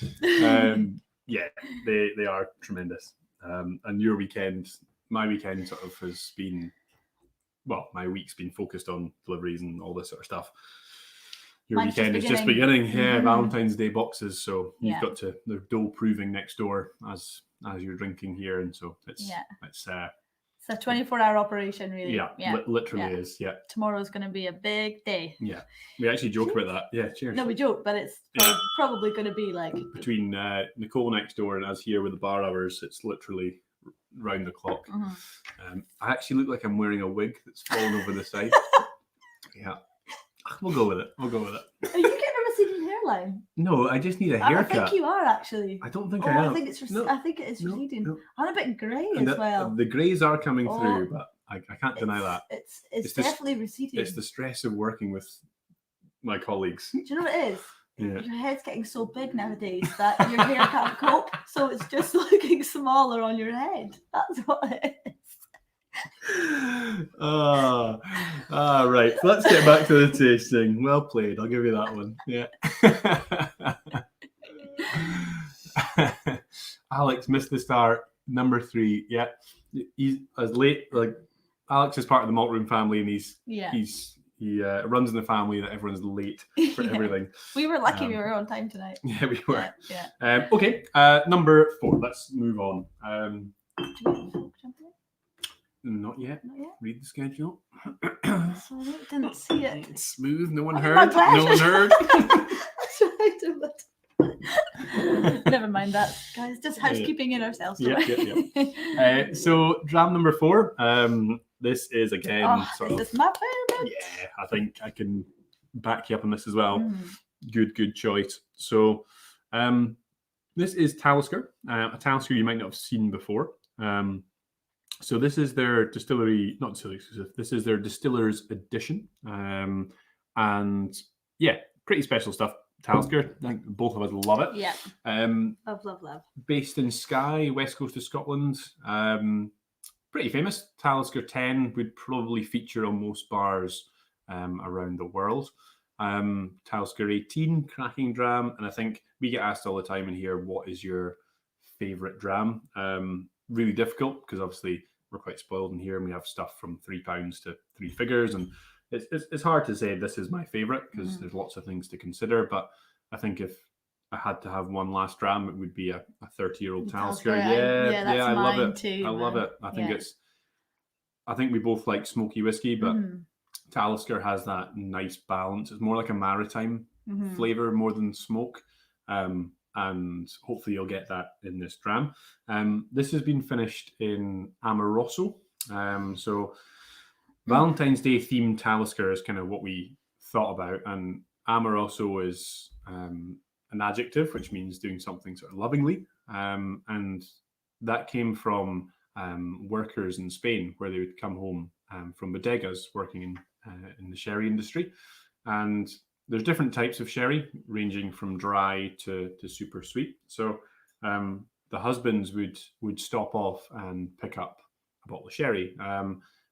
Speaker 3: They are tremendous. And your weekend, my weekend sort of has been, well, my week's been focused on deliveries and all this sort of stuff. Your
Speaker 2: Mine's
Speaker 3: weekend is just beginning. Yeah, Valentine's Day boxes. So you've got to, the dough proving next door as you're drinking here, and so it's
Speaker 2: a 24-hour operation, really.
Speaker 3: Literally is. Yeah.
Speaker 2: Tomorrow's going to be a big day.
Speaker 3: Yeah, we actually joke about that. Yeah, cheers.
Speaker 2: No, we joke, but it's probably going to be like
Speaker 3: between Nicole next door and us here with the bar hours. It's literally round the clock. I actually look like I'm wearing a wig that's fallen over the side. Yeah. We'll go with it. Are you
Speaker 2: getting a receding hairline?
Speaker 3: No, I just need a haircut.
Speaker 2: I think you are, actually.
Speaker 3: I don't think I am.
Speaker 2: I think it is receding. No. I'm a bit grey as well.
Speaker 3: The greys are coming through, but
Speaker 1: I can't deny that.
Speaker 2: It's
Speaker 1: It's
Speaker 2: definitely receding.
Speaker 1: It's the stress of working with my colleagues.
Speaker 2: Do you know what it is?
Speaker 1: Yeah.
Speaker 2: Your head's getting so big nowadays that your hair can't cope, so it's just looking smaller on your head. That's what it is.
Speaker 1: Right. Let's get back to the tasting. Well played. I'll give you that one. Yeah. Alex missed the start. Number 3. Yeah. He's as late. Like Alex is part of the Malt Room family, and he runs in the family that everyone's late for everything.
Speaker 2: We were lucky we were on time tonight.
Speaker 1: Yeah, we were.
Speaker 2: Yeah.
Speaker 1: Okay. Number 4. Let's move on. Not yet. Read the schedule.
Speaker 2: Sorry, didn't see it.
Speaker 1: It's smooth. No one
Speaker 2: Oh,
Speaker 1: heard.
Speaker 2: my pleasure.
Speaker 1: No one heard.
Speaker 2: That's right. Never mind that, guys. Just housekeeping in ourselves.
Speaker 1: Yeah. So dram number 4. This is again
Speaker 2: this is my favorite.
Speaker 1: Yeah, I think I can back you up on this as well. Good choice. So this is Talisker, a Talisker you might not have seen before. So this is their distillery, not distillery exclusive. This is their distiller's edition, and yeah, pretty special stuff. Talisker, I think both of us love it.
Speaker 2: Yeah. Love.
Speaker 1: Based in Skye, west coast of Scotland. Pretty famous. Talisker 10 would probably feature on most bars around the world. Talisker 18, cracking dram, and I think we get asked all the time in here, what is your favourite dram? Really difficult because obviously we're quite spoiled in here and we have stuff from £3 to 3 figures, and it's hard to say this is my favourite because there's lots of things to consider. But I think if I had to have one last dram, it would be a 30-year-old Talisker. I love it.
Speaker 2: Too,
Speaker 1: I love it. I think we both like smoky whiskey, but Talisker has that nice balance. It's more like a maritime flavour more than smoke. And hopefully you'll get that in this dram. This has been finished in Amoroso. So Valentine's Day themed Talisker is kind of what we thought about, and Amoroso is an adjective which means doing something sort of lovingly, and that came from workers in Spain where they would come home from bodegas working in the sherry industry, and there's different types of sherry ranging from dry to super sweet. So the husbands would stop off and pick up a bottle of sherry,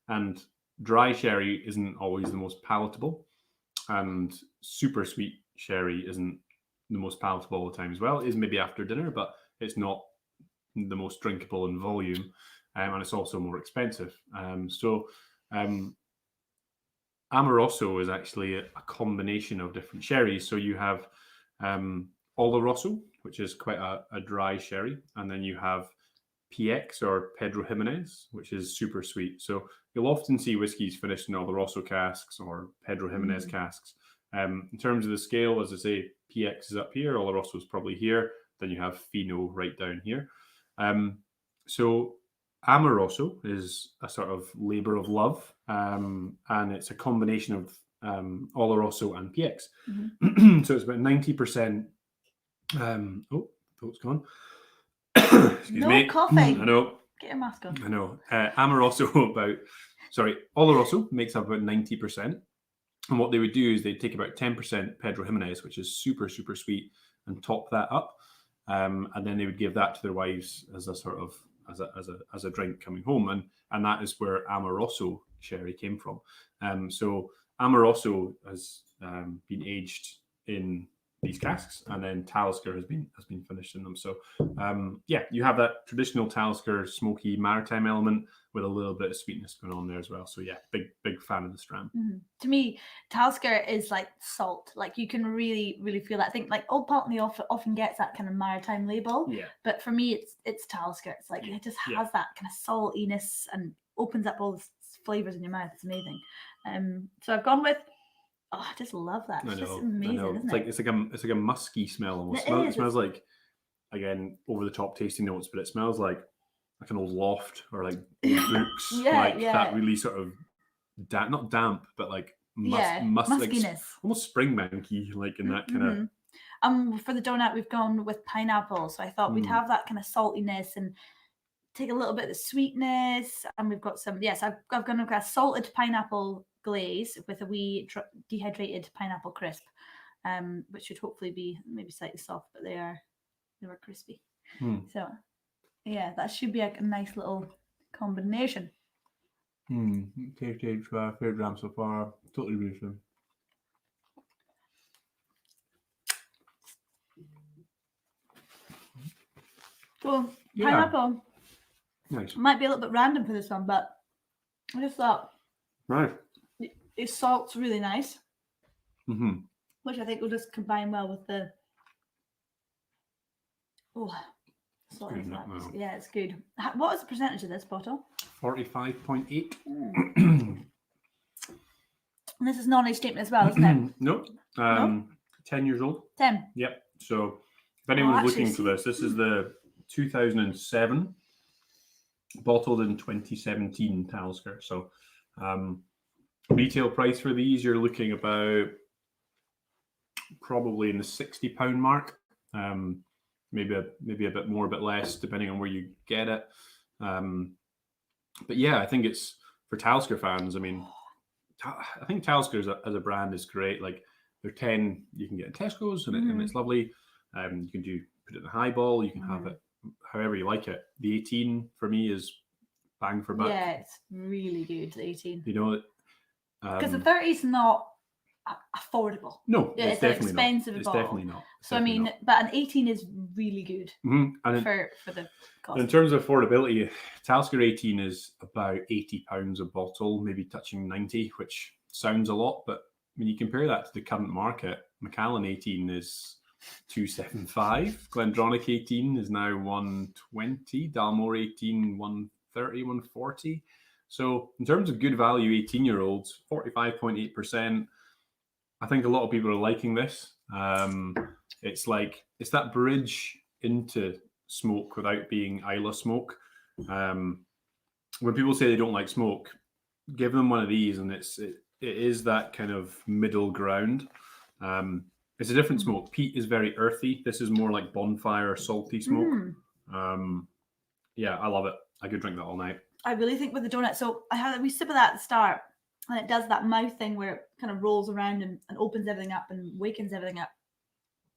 Speaker 1: and dry sherry isn't always the most palatable, and super sweet sherry isn't the most palatable all the time as well. It is maybe after dinner, but it's not the most drinkable in volume, and it's also more expensive. Amoroso is actually a combination of different sherries. So you have Oloroso, which is quite a dry sherry, and then you have PX or Pedro Jimenez, which is super sweet. So you'll often see whiskies finished in Oloroso casks or Pedro Jimenez casks. In terms of the scale, as I say, PX is up here, Oloroso is probably here, then you have Fino right down here. So Amoroso is a sort of labour of love, and it's a combination of Oloroso and PX. So it's about 90%. Thoughts gone. Excuse me.
Speaker 2: Coughing.
Speaker 1: I know.
Speaker 2: Get your mask on.
Speaker 1: I know. Oloroso makes up about 90%. And what they would do is they'd take about 10% Pedro Jimenez, which is super, super sweet, and top that up. And then they would give that to their wives as a sort of as a drink coming home, and that is where Amoroso sherry came from. So Amoroso has been aged in these casks, and then Talisker has been finished in them. So you have that traditional Talisker smoky maritime element with a little bit of sweetness going on there as well. So yeah, big fan of this dram.
Speaker 2: To me, Talisker is like salt. Like you can really, really feel that. I think like Old Pulteney often gets that kind of maritime label.
Speaker 1: Yeah.
Speaker 2: But for me, it's Talisker. It's like it just has that kind of saltiness and opens up all the flavors in your mouth. It's amazing. So I've gone with. Oh, I just love that. It's just amazing, isn't it?
Speaker 1: It's like a musky smell almost. It smells like, again, over the top tasting notes, but it smells like an old loft or like old books. That really sort of not damp, but like
Speaker 2: muskiness.
Speaker 1: like, almost spring manky, like in that kind of.
Speaker 2: For the donut, we've gone with pineapple, so I thought we'd have that kind of saltiness, and take a little bit of the sweetness, and we've got some. Yes, I've gone with a salted pineapple glaze with a wee dehydrated pineapple crisp, which should hopefully be maybe slightly soft, but they were crispy. So yeah, that should be a nice little combination.
Speaker 3: Tasted favorite jam so far. Totally agree with them.
Speaker 2: So
Speaker 3: Yeah.
Speaker 2: pineapple
Speaker 3: Nice.
Speaker 2: might be a little bit random for this one, but I just thought
Speaker 3: Right.
Speaker 2: the salt's really nice,
Speaker 3: Mm-hmm.
Speaker 2: which I think will just combine well with the salt.
Speaker 3: good, isn't it?
Speaker 2: Yeah, it's good. What is the percentage of this bottle?
Speaker 3: 45.8.
Speaker 2: And this is non-age statement as well, isn't it?
Speaker 3: No. 10 years old.
Speaker 2: 10.
Speaker 3: Yep. So if anyone's
Speaker 2: actually,
Speaker 3: looking for this is the 2007, bottled in 2017 Talisker. So retail price for these, you're looking about probably in the £60 mark. Maybe a bit more, a bit less, depending on where you get it. But yeah, I think it's for Talisker fans. I mean, I think Talisker as a brand is great. Like they're 10, you can get in Tesco's and it's lovely. You can put it in a highball. You can have it however you like it. The 18 for me is bang for buck.
Speaker 2: Yeah, it's really good. The 18.
Speaker 3: You know,
Speaker 2: because the 30 is not affordable.
Speaker 3: No,
Speaker 2: Yeah,
Speaker 3: it's definitely
Speaker 2: expensive
Speaker 3: not. It's
Speaker 2: bottle.
Speaker 3: definitely not.
Speaker 2: So I mean, but an 18 is really good
Speaker 3: And
Speaker 2: for the cost.
Speaker 3: in terms of affordability, Talisker 18 is about £80 a bottle, maybe touching 90, which sounds a lot, but when you compare that to the current market, Macallan 18 is 275, Glendronach 18 is now 120, Dalmore 18 130, 140. So in terms of good value 18-year-olds, 45.8%. I think a lot of people are liking this. It's that bridge into smoke without being Isla smoke. When people say they don't like smoke, give them one of these, and it is that kind of middle ground. It's a different smoke. Peat is very earthy. This is more like bonfire, salty smoke. Yeah, I love it. I could drink that all night.
Speaker 2: I really think with the donut, so I had a wee sip of that at the start, and it does that mouth thing where it kind of rolls around and opens everything up and wakens everything up.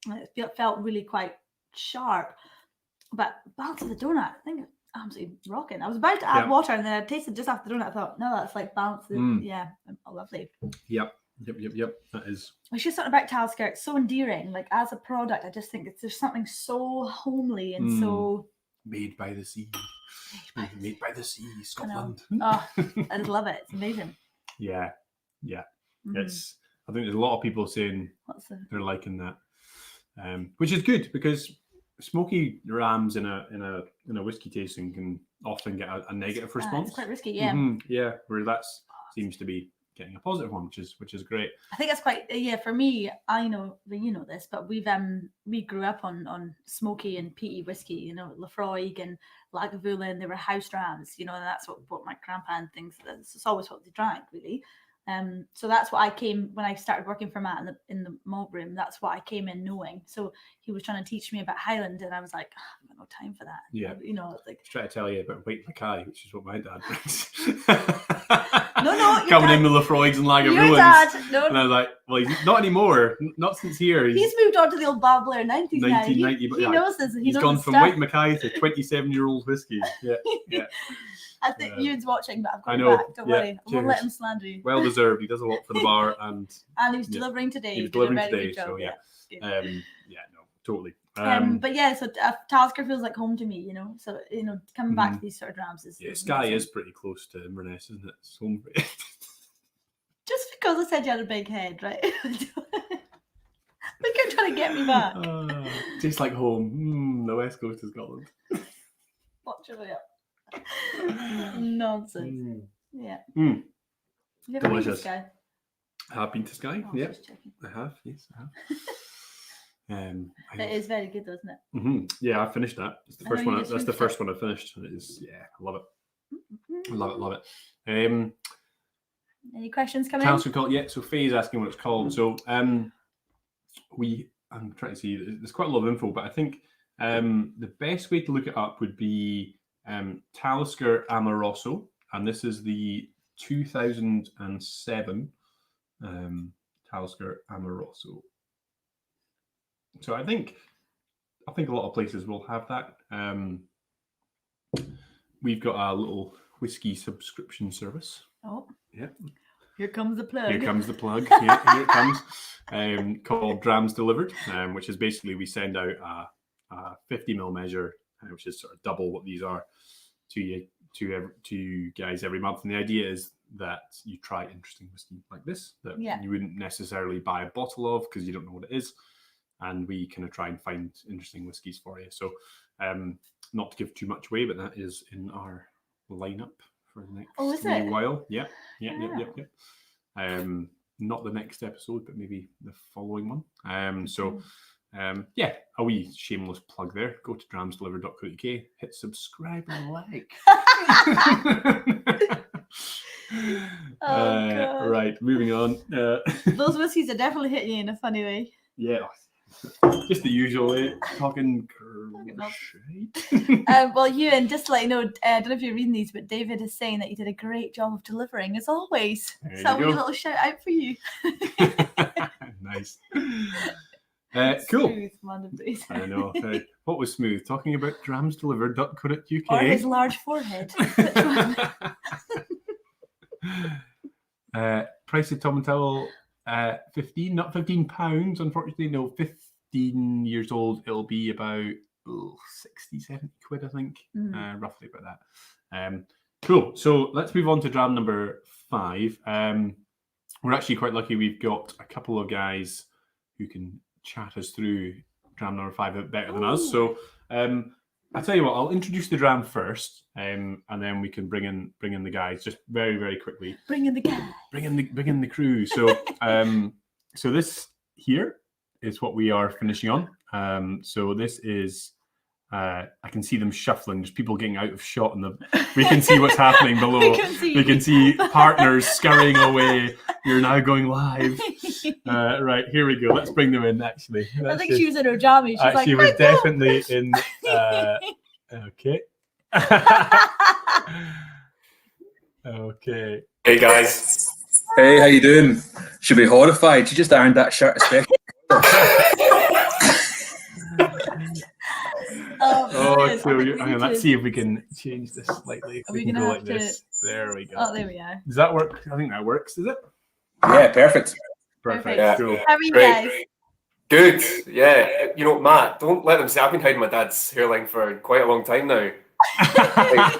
Speaker 2: And it felt really quite sharp. But balance of the donut, I think it's absolutely rocking. I was about to add water, and then I tasted just after the donut. I thought, no, that's like balance. Yeah, lovely.
Speaker 3: Yep. That is.
Speaker 2: It's just something about Talisker. It's so endearing. Like as a product, I just think there's something so homely and so
Speaker 3: made by the sea. Made by the sea, Scotland.
Speaker 2: I just love it. It's amazing.
Speaker 3: Yeah. It's. I think there's a lot of people saying they're liking that, which is good because smoky rams in a whiskey tasting can often get a negative response.
Speaker 2: It's quite risky, yeah.
Speaker 3: Yeah, where that seems to be getting a positive one, which is great.
Speaker 2: I think that's quite for me. I know you know this, but we grew up on smoky and peaty whiskey. You know, Lafroig and Lagavulin. They were house drams. You know, and that's what my grandpa and things. It's always what they drank, really. So that's what I came when I started working for Matt in the malt room. That's what I came in knowing. So he was trying to teach me about Highland, and I was like, I've got no time for that.
Speaker 3: Yeah,
Speaker 2: you know, like
Speaker 3: try to tell you about White Mackay, which is what my dad drinks.
Speaker 2: No,
Speaker 3: coming in with Lafroigs and Lagavulins.
Speaker 2: Your dad, no,
Speaker 3: and I was like, well, he's not anymore. Not since here.
Speaker 2: He's moved on to the old Bob Blair 90s now. He knows this.
Speaker 3: He's gone from White Mackay to 27-year-old whiskey. Yeah.
Speaker 2: I think Ewan's watching, but I've got
Speaker 3: I know.
Speaker 2: back. Don't worry. I won't let him slander you.
Speaker 3: Well deserved. He does a lot for the bar, and
Speaker 2: he's delivering today.
Speaker 3: He was delivering today,
Speaker 2: job,
Speaker 3: so yeah. Totally.
Speaker 2: But yeah, so Talisker feels like home to me, you know. So coming back to these sort of drams is
Speaker 3: Skye is pretty close to Inverness, isn't it? It's home.
Speaker 2: Just because I said you had a big head, right? I think you're trying to get me back.
Speaker 3: Tastes like home. The west coast of Scotland.
Speaker 2: Watch it up. Nonsense. Yeah.
Speaker 3: You
Speaker 2: ever been to Skye?
Speaker 3: I have been to Skye. Yeah, I have. Yes, I have.
Speaker 2: It is very good, isn't it?
Speaker 3: Yeah, I finished that. It's the first one. That's the first one I finished. And it is. Yeah, I love it. I love it.
Speaker 2: Any questions coming
Speaker 3: in? Yeah. So Faye's asking what it's called. So I'm trying to see. There's quite a lot of info, but I think the best way to look it up would be
Speaker 1: Talisker Amoroso, and this is the 2007 Talisker Amoroso. So I think a lot of places will have that. We've got a little whiskey subscription service.
Speaker 2: Oh,
Speaker 1: yeah.
Speaker 2: Here comes the plug.
Speaker 1: Here comes the plug. Here it comes. Called Drams Delivered, which is basically we send out a 50ml measure, which is sort of double what these are, to you guys every month. And the idea is that you try interesting whiskey like this that you wouldn't necessarily buy a bottle of because you don't know what it is. And we kind of try and find interesting whiskies for you. So not to give too much away, but that is in our lineup for the next while. Yeah. Not the next episode, but maybe the following one. A wee shameless plug there. Go to dramsdelivered.co.uk, hit subscribe and like.
Speaker 2: God.
Speaker 1: Right, moving on.
Speaker 2: Those whiskies are definitely hitting you in a funny way.
Speaker 1: Yeah, just the usual way, talking shit.
Speaker 2: Well, Ewan, just to let you know, I don't know if you're reading these, but David is saying that you did a great job of delivering, as always.
Speaker 1: There
Speaker 2: So a
Speaker 1: you
Speaker 2: wee
Speaker 1: go.
Speaker 2: little shout out for you.
Speaker 1: Nice. Cool.
Speaker 2: Smooth, Monday.
Speaker 1: I know. What was smooth? Talking about dramsdelivered.co.uk.
Speaker 2: Or his large forehead.
Speaker 1: Price of Tom and Towel, 15, not £15, unfortunately. No, 15 years old. It'll be about 60, 70 quid, I think. Roughly about that. Cool. So let's move on to dram number 5. We're actually quite lucky. We've got a couple of guys who can chat us through dram number 5 a bit better than us. So I'll tell you what, I'll introduce the dram first, and then we can bring in the guys just very, very quickly.
Speaker 2: Bring in the guys.
Speaker 1: Bring in the crew. So so this here is what we are finishing on. So this is I can see them shuffling. There's people getting out of shot, and we can see what's happening below. We can see partners scurrying away. You're now going live. Right, here we go. Let's bring them in. Actually,
Speaker 2: I think she was in her jammies. She's
Speaker 1: actually
Speaker 2: like,
Speaker 1: was definitely in. Okay. Okay.
Speaker 4: Hey guys. Hey, how you doing? Should be horrified. You just ironed that shirt especially.
Speaker 1: Let's see if we can change this slightly.
Speaker 2: Are
Speaker 1: We
Speaker 2: we
Speaker 1: can
Speaker 2: gonna
Speaker 1: go
Speaker 2: have
Speaker 1: like
Speaker 2: to-
Speaker 1: this. There we go.
Speaker 2: Oh, there we are.
Speaker 1: Does that work? I think that works. Does it?
Speaker 4: Yeah, perfect.
Speaker 1: Perfect.
Speaker 4: Yeah.
Speaker 1: Cool.
Speaker 2: How are you
Speaker 4: Great.
Speaker 2: guys?
Speaker 4: Good. Yeah. You know, Matt, don't let them say I've been hiding my dad's hairline for quite a long time now. Like,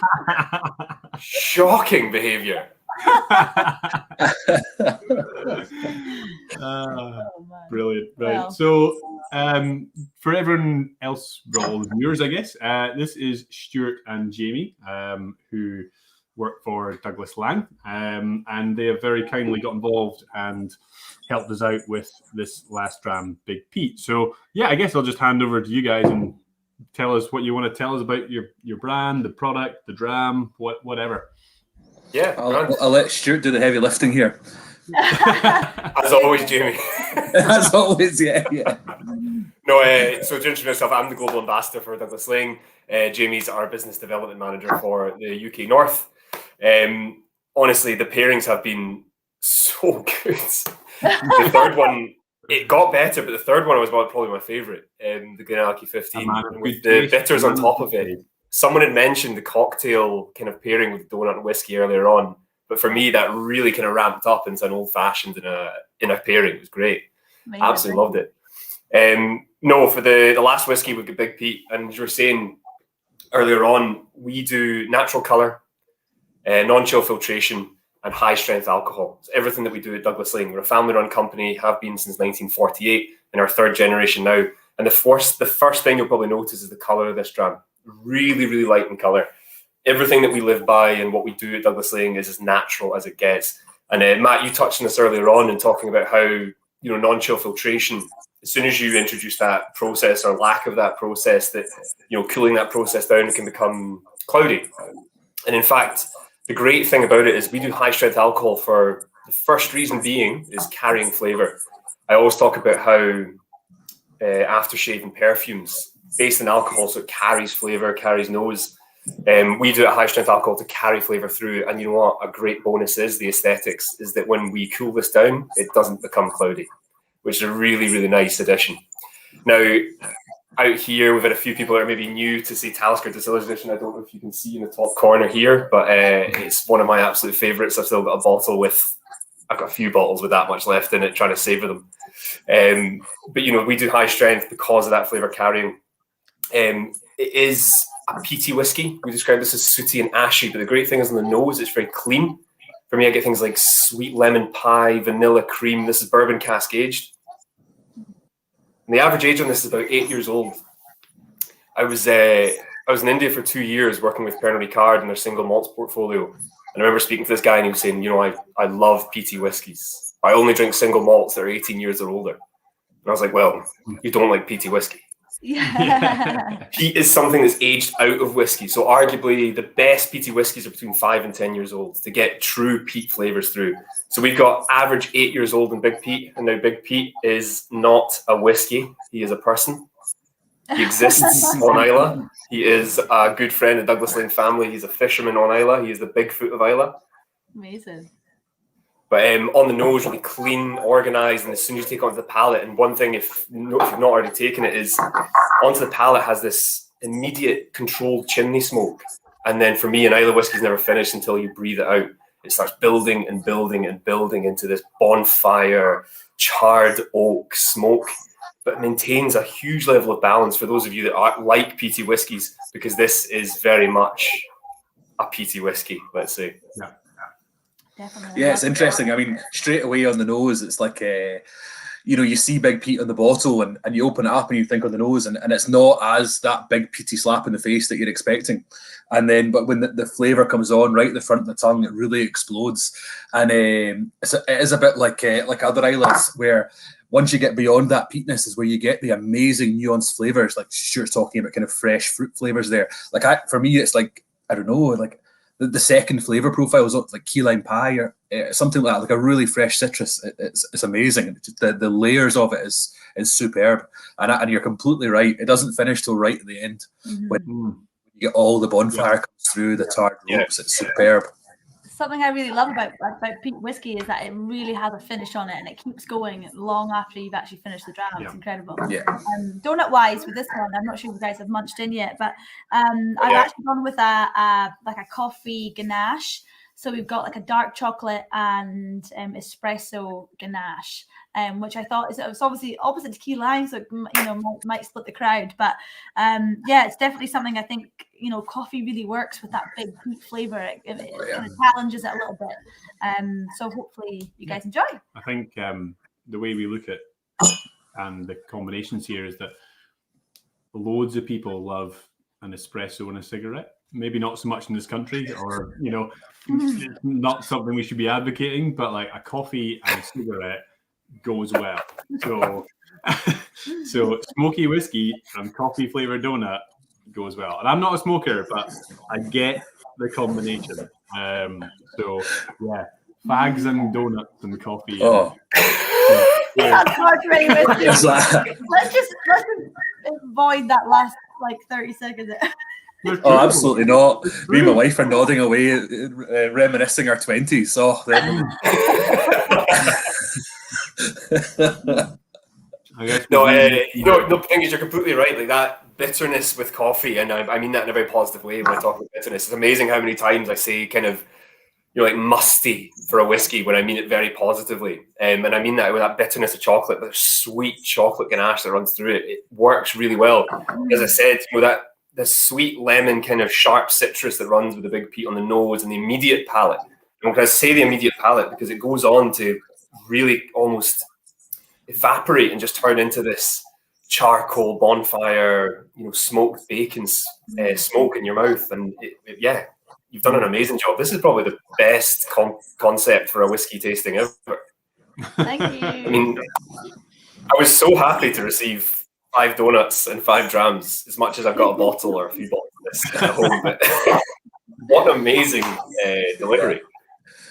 Speaker 4: shocking behaviour.
Speaker 2: Oh, man.
Speaker 1: Brilliant. Right.
Speaker 2: Well.
Speaker 1: So, for everyone else, all the viewers, I guess, this is Stuart and Jamie, who work for Douglas Lang, and they have very kindly got involved and helped us out with this last dram, Big Pete. So, yeah, I guess I'll just hand over to you guys and tell us what you want to tell us about your brand, the product, the dram, whatever.
Speaker 4: Yeah, I'll let Stuart do the heavy lifting here. As always, Jamie. As always, yeah. No, so to introduce myself, I'm the global ambassador for Douglas Lang. Jamie's our business development manager for the UK North. Honestly, the pairings have been so good. The third one, it got better, but the third one was probably my favourite. The Glenallachie 15 with the bitters on top of it. Someone had mentioned the cocktail kind of pairing with donut and whiskey earlier on, but for me, that really kind of ramped up into an old-fashioned in a pairing. It was great.
Speaker 2: Amazing.
Speaker 4: Absolutely loved it. No, for the last whiskey with the Big Pete, and you were saying earlier on, we do natural colour, non-chill filtration, and high-strength alcohol. It's everything that we do at Douglas Lang. We're a family-run company, have been since 1948, in our third generation now. And the first thing you'll probably notice is the colour of this dram. Really, really light in colour. Everything that we live by and what we do at Douglas Lang is as natural as it gets. And Matt, you touched on this earlier on in talking about how, non-chill filtration, as soon as you introduce that process or lack of that process, that, cooling that process down, it can become cloudy. And in fact, the great thing about it is we do high strength alcohol for the first reason being is carrying flavour. I always talk about how aftershave and perfumes based on alcohol, so it carries flavour, carries nose. We do it at high strength alcohol to carry flavour through. And you know what? A great bonus is the aesthetics, is that when we cool this down, it doesn't become cloudy, which is a really, really nice addition. Now, out here, we've had a few people that are maybe new to say Talisker Distillers Edition. I don't know if you can see in the top corner here, but it's one of my absolute favourites. I've still got a bottle I've got a few bottles with that much left in it, trying to savour them. But, you know, we do high strength because of that flavour carrying. It is a peaty whiskey. We describe this as sooty and ashy, but the great thing is on the nose, it's very clean. For me, I get things like sweet lemon pie, vanilla cream. This is bourbon cask aged. And the average age on this is about 8 years old. I was in India for 2 years working with Pernod Ricard in their single malts portfolio. And I remember speaking to this guy and he was saying, you know, I love peaty whiskies. I only drink single malts that are 18 years or older. And I was like, well, you don't like peaty whiskey.
Speaker 2: Yeah.
Speaker 4: Peat is something that's aged out of whiskey. So arguably the best peaty whiskies are between 5 and 10 years old to get true peat flavours through. So we've got average 8 years old in Big Pete. And now Big Pete is not a whiskey. He is a person. He exists on Isla. He is a good friend of Douglas Lane family. He's a fisherman on Isla. He is the Bigfoot of Isla.
Speaker 2: Amazing.
Speaker 4: But on the nose, really clean, organised, and as soon as you take it onto the palate, and one thing, if you've not already taken it, is onto the palate has this immediate controlled chimney smoke. And then for me, an Isla whiskey's never finished until you breathe it out. It starts building and building and building into this bonfire, charred oak smoke, but maintains a huge level of balance for those of you that like peaty whiskies, because this is very much a peaty whiskey, let's say.
Speaker 1: Yeah.
Speaker 2: Definitely.
Speaker 5: Yeah, it's interesting. I mean, straight away on the nose, it's like, you know, you see Big Pete on the bottle and you open it up and you think on the nose, and it's not as that big peaty slap in the face that you're expecting. And then, but when the flavour comes on right at the front of the tongue, it really explodes. And it is a bit like other islands where once you get beyond that peatness is where you get the amazing nuanced flavours, like Stuart's talking about, kind of fresh fruit flavours there. Like for me, it's like, I don't know, like the second flavour profile is like key lime pie or something like that, like a really fresh citrus. It's amazing. The layers of it is superb. And you're completely right. It doesn't finish till right at the end.
Speaker 2: Mm-hmm.
Speaker 5: When you get all the bonfire comes through, the tarred ropes, it's superb.
Speaker 2: Something I really love about peat whiskey is that it really has a finish on it and it keeps going long after you've actually finished the dram. It's incredible.
Speaker 5: Yeah.
Speaker 2: Donut wise with this one, I'm not sure if you guys have munched in yet, but I've actually gone with a coffee ganache. So we've got like a dark chocolate and espresso ganache, which I thought it's obviously opposite to key lime, so it, you know, might split the crowd. But yeah, it's definitely something I think, you know, coffee really works with that big peat flavour. It kind of challenges it a little bit. So hopefully you guys enjoy.
Speaker 1: I think the way we look at and the combinations here is that loads of people love an espresso and a cigarette. Maybe not so much in this country, or, you know, it's not something we should be advocating, but like a coffee and a cigarette goes well. So smoky whiskey and coffee flavored donut goes well. And I'm not a smoker, but I get the combination. So yeah, fags and donuts and coffee.
Speaker 5: Oh.
Speaker 2: That's much very whiskey. Let's just avoid that last like 30 seconds.
Speaker 5: Oh, absolutely not. Me and my wife are nodding away, reminiscing our 20s. So
Speaker 4: the thing is, you're completely right. Like that bitterness with coffee, and I mean that in a very positive way when I talk about bitterness. It's amazing how many times I say kind of, you know, like musty for a whiskey when I mean it very positively. And I mean that with that bitterness of chocolate, but sweet chocolate ganache that runs through it. It works really well. As I said, you know, that the sweet lemon kind of sharp citrus that runs with the Big Pete on the nose and the immediate palate. And when I say the immediate palate, because it goes on to really almost evaporate and just turn into this charcoal bonfire, you know, smoked bacon smoke in your mouth. And you've done an amazing job. This is probably the best concept for a whiskey tasting ever.
Speaker 2: Thank you.
Speaker 4: I mean, I was so happy to receive 5 donuts and 5 drams, as much as I've got a bottle or a few bottles of this at home. But what amazing delivery.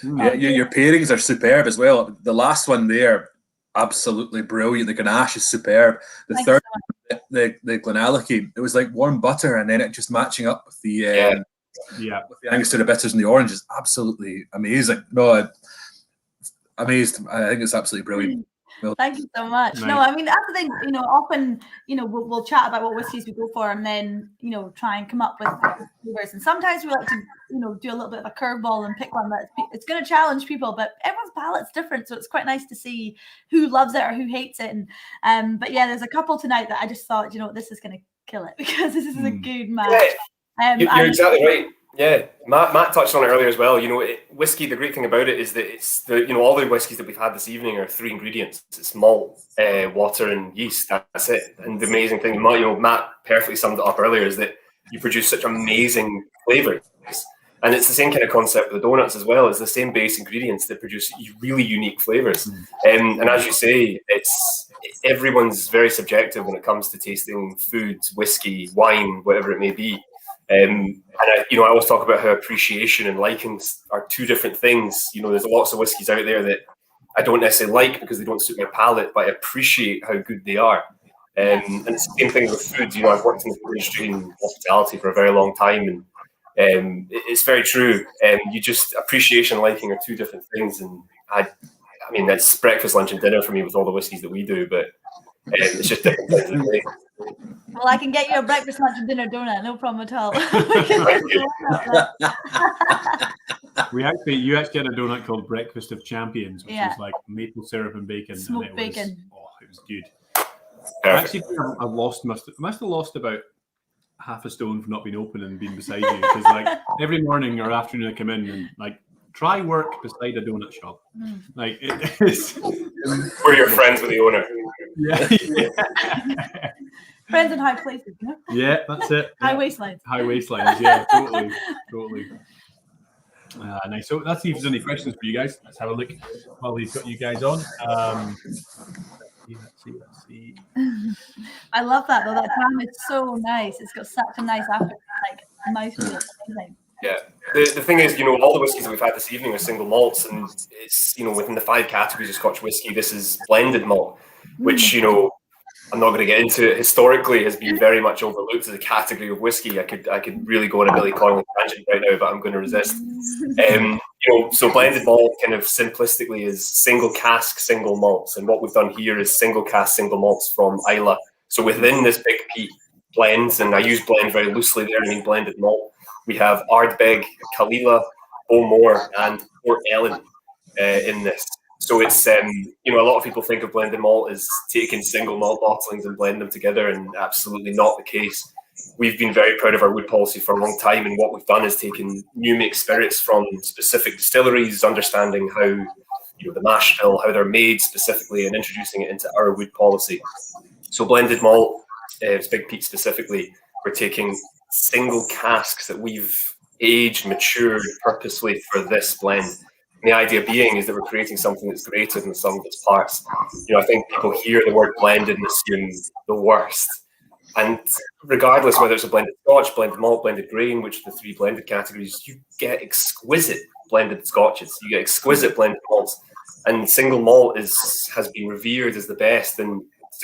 Speaker 5: Yeah, your pairings are superb as well. The last one there, absolutely brilliant. The ganache is superb. The the Glenallachie, it was like warm butter, and then it just matching up with the with the Angostura bitters and the orange is absolutely amazing. No, amazed. I think it's absolutely brilliant. Well,
Speaker 2: thank you so much.
Speaker 1: Nice.
Speaker 2: No, I mean, that's the thing, often, we'll chat about what whiskies we go for and then, try and come up with flavors. And sometimes we like to, do a little bit of a curveball and pick one that it's going to challenge people, but everyone's palate's different. So it's quite nice to see who loves it or who hates it. And, but yeah, there's a couple tonight that I just thought, this is going to kill it because this is a good match.
Speaker 4: You're exactly right. Yeah, Matt touched on it earlier as well. Whiskey, the great thing about it is that it's all the whiskies that we've had this evening are 3 ingredients. It's malt, water, and yeast. That's it. And the amazing thing, Matt perfectly summed it up earlier, is that you produce such amazing flavors. And it's the same kind of concept with the donuts as well. It's the same base ingredients that produce really unique flavors. And as you say, everyone's very subjective when it comes to tasting foods, whiskey, wine, whatever it may be. And I always talk about how appreciation and likings are 2 different things. There's lots of whiskies out there that I don't necessarily like because they don't suit my palate, but I appreciate how good they are. And it's the same thing with food. I've worked in the food industry and hospitality for a very long time, and it's very true. You just appreciation and liking are 2 different things. And I mean, that's breakfast, lunch, and dinner for me with all the whiskies that we do, but it's just different things of the day.
Speaker 2: Well, I can get you a breakfast, lunch, and dinner donut. No problem at all.
Speaker 1: You actually had a donut called Breakfast of Champions, which was like maple syrup and bacon.
Speaker 2: Smoked bacon.
Speaker 1: It was good. Actually, I must have lost about half a stone for not being open and being beside you, because like every morning or afternoon I come in and like try work beside a donut shop. Like it's
Speaker 4: we're your friends with the owner.
Speaker 1: Yeah.
Speaker 2: Friends in high places,
Speaker 1: Yeah, that's it.
Speaker 2: High waistlines.
Speaker 1: High waistlines, yeah, totally. Nice. So let's see if there's any questions for you guys. Let's have a look while we've got you guys on. Let's see.
Speaker 2: I love that though. That dram is so nice. It's got such a nice mouthfeel.
Speaker 4: Yeah. The thing is, all the whiskies that we've had this evening are single malts, and it's, within the 5 categories of Scotch whiskey, this is blended malt, which, I'm not going to get into it, historically has been very much overlooked as a category of whiskey. I could really go on a Billy Connolly tangent right now, but I'm going to resist. So blended malt kind of simplistically is single cask, single malts. And what we've done here is single cask, single malts from Islay. So within this big peat blends, and I use blend very loosely there, I mean blended malt, we have Ardbeg, Kalila, Bowmore, and Port Ellen in this. So it's, a lot of people think of blended malt as taking single malt bottlings and blend them together, and absolutely not the case. We've been very proud of our wood policy for a long time, and what we've done is taken new mixed spirits from specific distilleries, understanding how, the mash bill, how they're made specifically, and introducing it into our wood policy. So blended malt, Big Peat specifically, we're taking single casks that we've aged, matured purposely for this blend. And the idea being is that we're creating something that's greater than the sum of its parts. I think people hear the word blended and assume the worst. And regardless whether it's a blended Scotch, blended malt, blended grain, which are the 3 blended categories, you get exquisite blended Scotches. You get exquisite blended malts. And single malt has been revered as the best. And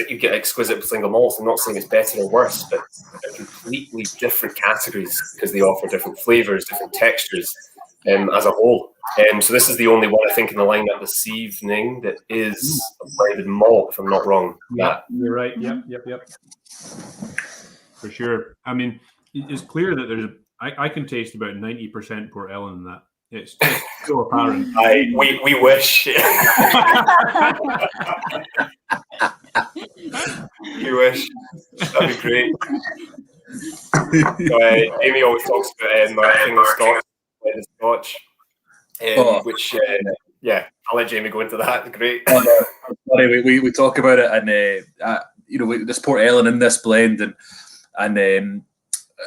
Speaker 4: you get exquisite single malts. I'm not saying it's better or worse, but they're completely different categories because they offer different flavors, different textures as a whole. So this is the only one I think in the lineup this evening that is a blended malt, if I'm not wrong.
Speaker 1: Yeah, you're right. Yep. For sure. I mean, it's clear that I can taste about 90% Port Ellen in that. It's just so apparent.
Speaker 4: We wish. You wish. That'd be great. Amy always talks about my single Scotch, blended Scotch. Which I'll let Jamie go into that. Great.
Speaker 5: Sorry, we talk about it, and there's Port Ellen in this blend, and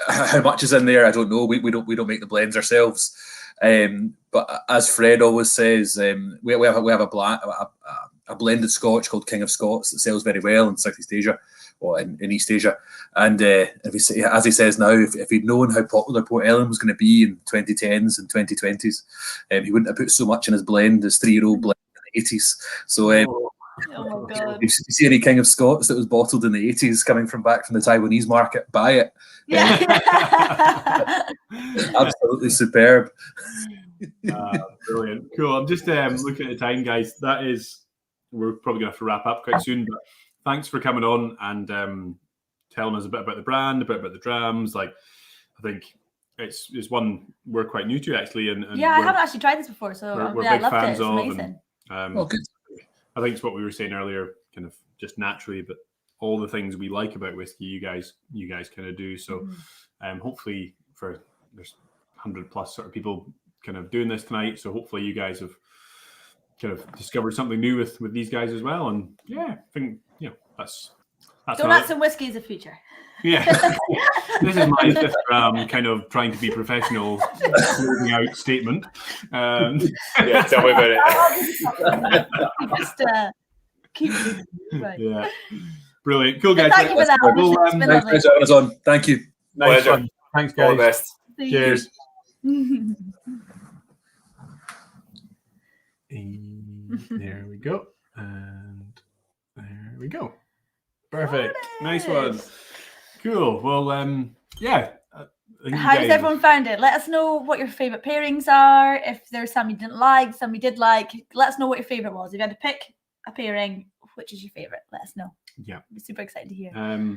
Speaker 5: how much is in there, I don't know. We don't make the blends ourselves, but as Fred always says, we have a blended Scotch called King of Scots that sells very well in Southeast Asia or in East Asia. And as he says now, if he'd known how popular Port Ellen was going to be in 2010s and 2020s, he wouldn't have put so much in his blend, his 3-year-old blend in the 80s. So
Speaker 2: Oh my god.
Speaker 5: If you see any King of Scots that was bottled in the 80s coming back from the Taiwanese market, buy it.
Speaker 2: Yeah.
Speaker 5: Absolutely superb.
Speaker 3: Brilliant. Cool. I'm just looking at the time, guys. We're probably going to have to wrap up quite soon, but thanks for coming on and telling us a bit about the brand, a bit about the drams. Like, I think it's one we're quite new to, actually. And
Speaker 2: yeah, I haven't actually tried this before, so
Speaker 3: we're
Speaker 2: yeah, I
Speaker 3: big
Speaker 2: loved it.
Speaker 3: fans
Speaker 2: It's
Speaker 3: of.
Speaker 2: amazing.
Speaker 3: And,
Speaker 5: Good.
Speaker 3: I think it's what we were saying earlier, kind of just naturally, but all the things we like about whiskey, you guys kind of do. So hopefully there's 100+ sort of people kind of doing this tonight. So hopefully you guys have kind of discovered something new with these guys as well. And yeah, I think, that's
Speaker 2: Donuts and whiskey is the future.
Speaker 3: Yeah. This is my fifth kind of trying to be professional closing out statement.
Speaker 4: Yeah, tell me about it.
Speaker 2: Just keep right.
Speaker 3: Yeah. Brilliant. Cool, guys.
Speaker 2: Thank you for that.
Speaker 3: Well,
Speaker 2: It's been
Speaker 5: Thanks
Speaker 2: lovely.
Speaker 5: for having us on. Thank you.
Speaker 3: nice
Speaker 4: Pleasure.
Speaker 3: one. Thanks,
Speaker 4: All the
Speaker 3: guys.
Speaker 4: best.
Speaker 2: See you.
Speaker 3: Cheers. There we go. And there we go. Perfect. Nice one. Cool. Well, yeah.
Speaker 2: How's everyone found it? Let us know what your favourite pairings are. If there's some you didn't like, some you did like, let us know what your favourite was. If you had to pick a pairing, which is your favourite? Let us know.
Speaker 3: Yeah.
Speaker 2: I'd be super excited to hear.
Speaker 3: But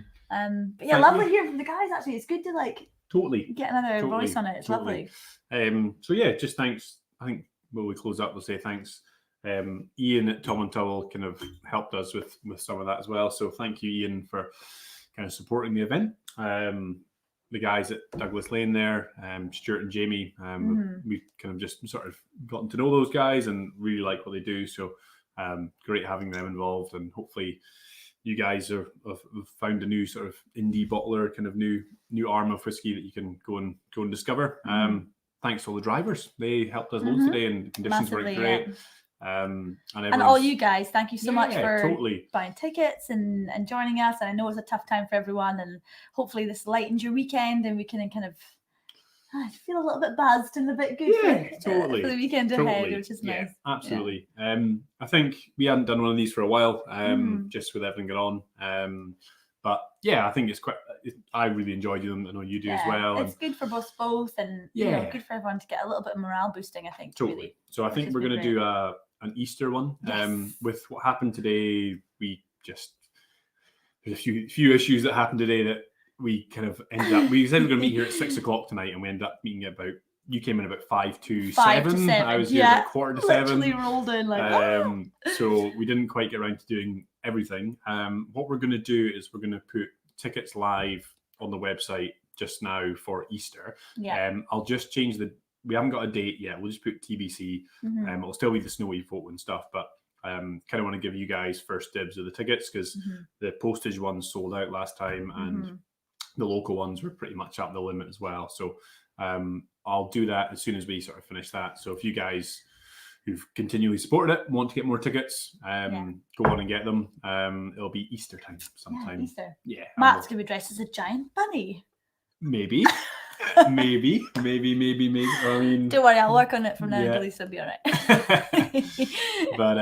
Speaker 2: But yeah, lovely to hear from the guys. Actually, it's good to
Speaker 3: totally
Speaker 2: get another
Speaker 3: Totally,
Speaker 2: voice on it. It's
Speaker 3: totally.
Speaker 2: lovely.
Speaker 3: So yeah, just thanks. I think when we close up, we'll say thanks. Ian at Tom and Towel kind of helped us with some of that as well. So thank you, Ian, for kind of supporting the event. The guys at Douglas Lane there, Stuart and Jamie, we kind of just sort of gotten to know those guys and really like what they do. So great having them involved, and hopefully you guys have found a new sort of indie bottler, kind of new arm of whiskey that you can go and discover. Thanks to all the drivers; they helped us loads today, and the conditions
Speaker 2: Massively,
Speaker 3: were great.
Speaker 2: yeah.
Speaker 3: And
Speaker 2: all you guys, thank you so much
Speaker 3: Yeah,
Speaker 2: for
Speaker 3: totally.
Speaker 2: buying tickets and joining us. And I know it's a tough time for everyone, and hopefully this lightens your weekend and we can kind of feel a little bit buzzed and a bit good
Speaker 3: totally.
Speaker 2: for the weekend ahead, which is
Speaker 3: Yeah,
Speaker 2: nice.
Speaker 3: absolutely. I think we hadn't done one of these for a while, just with everything going on. But yeah, I think I really enjoyed them. I know you do as well.
Speaker 2: It's good for both, and good for everyone to get a little bit of morale boosting, I think.
Speaker 3: Totally.
Speaker 2: Really.
Speaker 3: So I think we're going to do an Easter one.
Speaker 2: Yes.
Speaker 3: With what happened today, there's a few issues that happened today that we kind of ended up. We said we were going to meet here at 6 o'clock tonight, and we ended up meeting about. You came in about 5 to 7. I was here about 6:45 to 7.
Speaker 2: Literally rolled in like.
Speaker 3: So we didn't quite get around to doing everything. What we're going to do is we're going to put tickets live on the website just now for Easter.
Speaker 2: Yeah.
Speaker 3: I'll just change we haven't got a date yet. We'll just put TBC. It'll still be the snowy photo and stuff, but kind of want to give you guys first dibs of the tickets because the postage ones sold out last time and the local ones were pretty much up the limit as well. So I'll do that as soon as we sort of finish that. So if you guys who've continually supported it want to get more tickets, go on and get them. It'll be Easter time sometime.
Speaker 2: Yeah, Easter.
Speaker 3: Yeah.
Speaker 2: Matt's going to be dressed as a giant bunny.
Speaker 3: Maybe. maybe. I mean,
Speaker 2: Don't worry, I'll work on it from now
Speaker 3: Yeah.
Speaker 2: until Lisa will be all right.
Speaker 3: but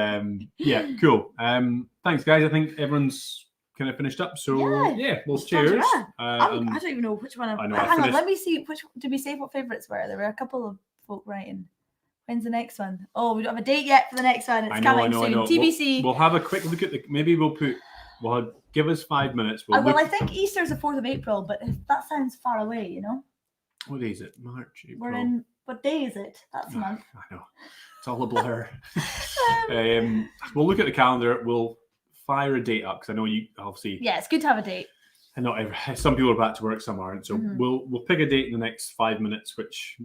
Speaker 3: yeah, cool. Thanks, guys. I think everyone's kind of finished up. So yeah, well, cheers.
Speaker 2: I don't even know which one.
Speaker 3: I know,
Speaker 2: Hang on, let me see. Did we say what favourites were? There were a couple of folk writing. When's the next one? Oh, we don't have a date yet for the next one. It's coming soon. TBC.
Speaker 3: We'll have a quick look at maybe we'll give us 5 minutes.
Speaker 2: I think Easter's the 4th of April, but that sounds far away, you know?
Speaker 3: What day is it? March, April.
Speaker 2: We're in, what day is it? That's a month.
Speaker 3: I know. It's all a blur. We'll look at the calendar. We'll fire a date up because I know you obviously.
Speaker 2: Yeah, it's good to have a date.
Speaker 3: And not some people are back to work, some aren't. So we'll pick a date in the next 5 minutes, which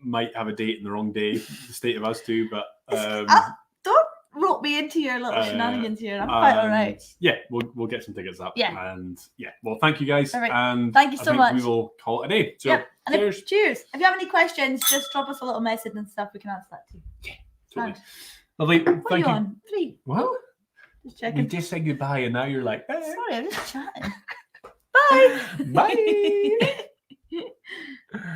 Speaker 3: might have a date in the wrong day. The state of us too, but
Speaker 2: don't rope me into your little shenanigans here. I'm quite all right.
Speaker 3: Yeah, we'll get some tickets up.
Speaker 2: Yeah.
Speaker 3: And yeah, well, thank you guys.
Speaker 2: All right.
Speaker 3: And
Speaker 2: thank you so much.
Speaker 3: We will call it a day. So
Speaker 2: And
Speaker 3: cheers.
Speaker 2: Cheers. If you have any questions, just drop us a little message and stuff. We can answer that too.
Speaker 3: Yeah, totally.
Speaker 2: Fine.
Speaker 3: Lovely.
Speaker 2: What are
Speaker 3: Thank
Speaker 2: you
Speaker 3: you.
Speaker 2: on? 3.
Speaker 3: What?
Speaker 2: Just
Speaker 3: We
Speaker 2: checking.
Speaker 3: just said goodbye and now you're like,
Speaker 2: Sorry, I'm just chatting. Bye.
Speaker 3: bye.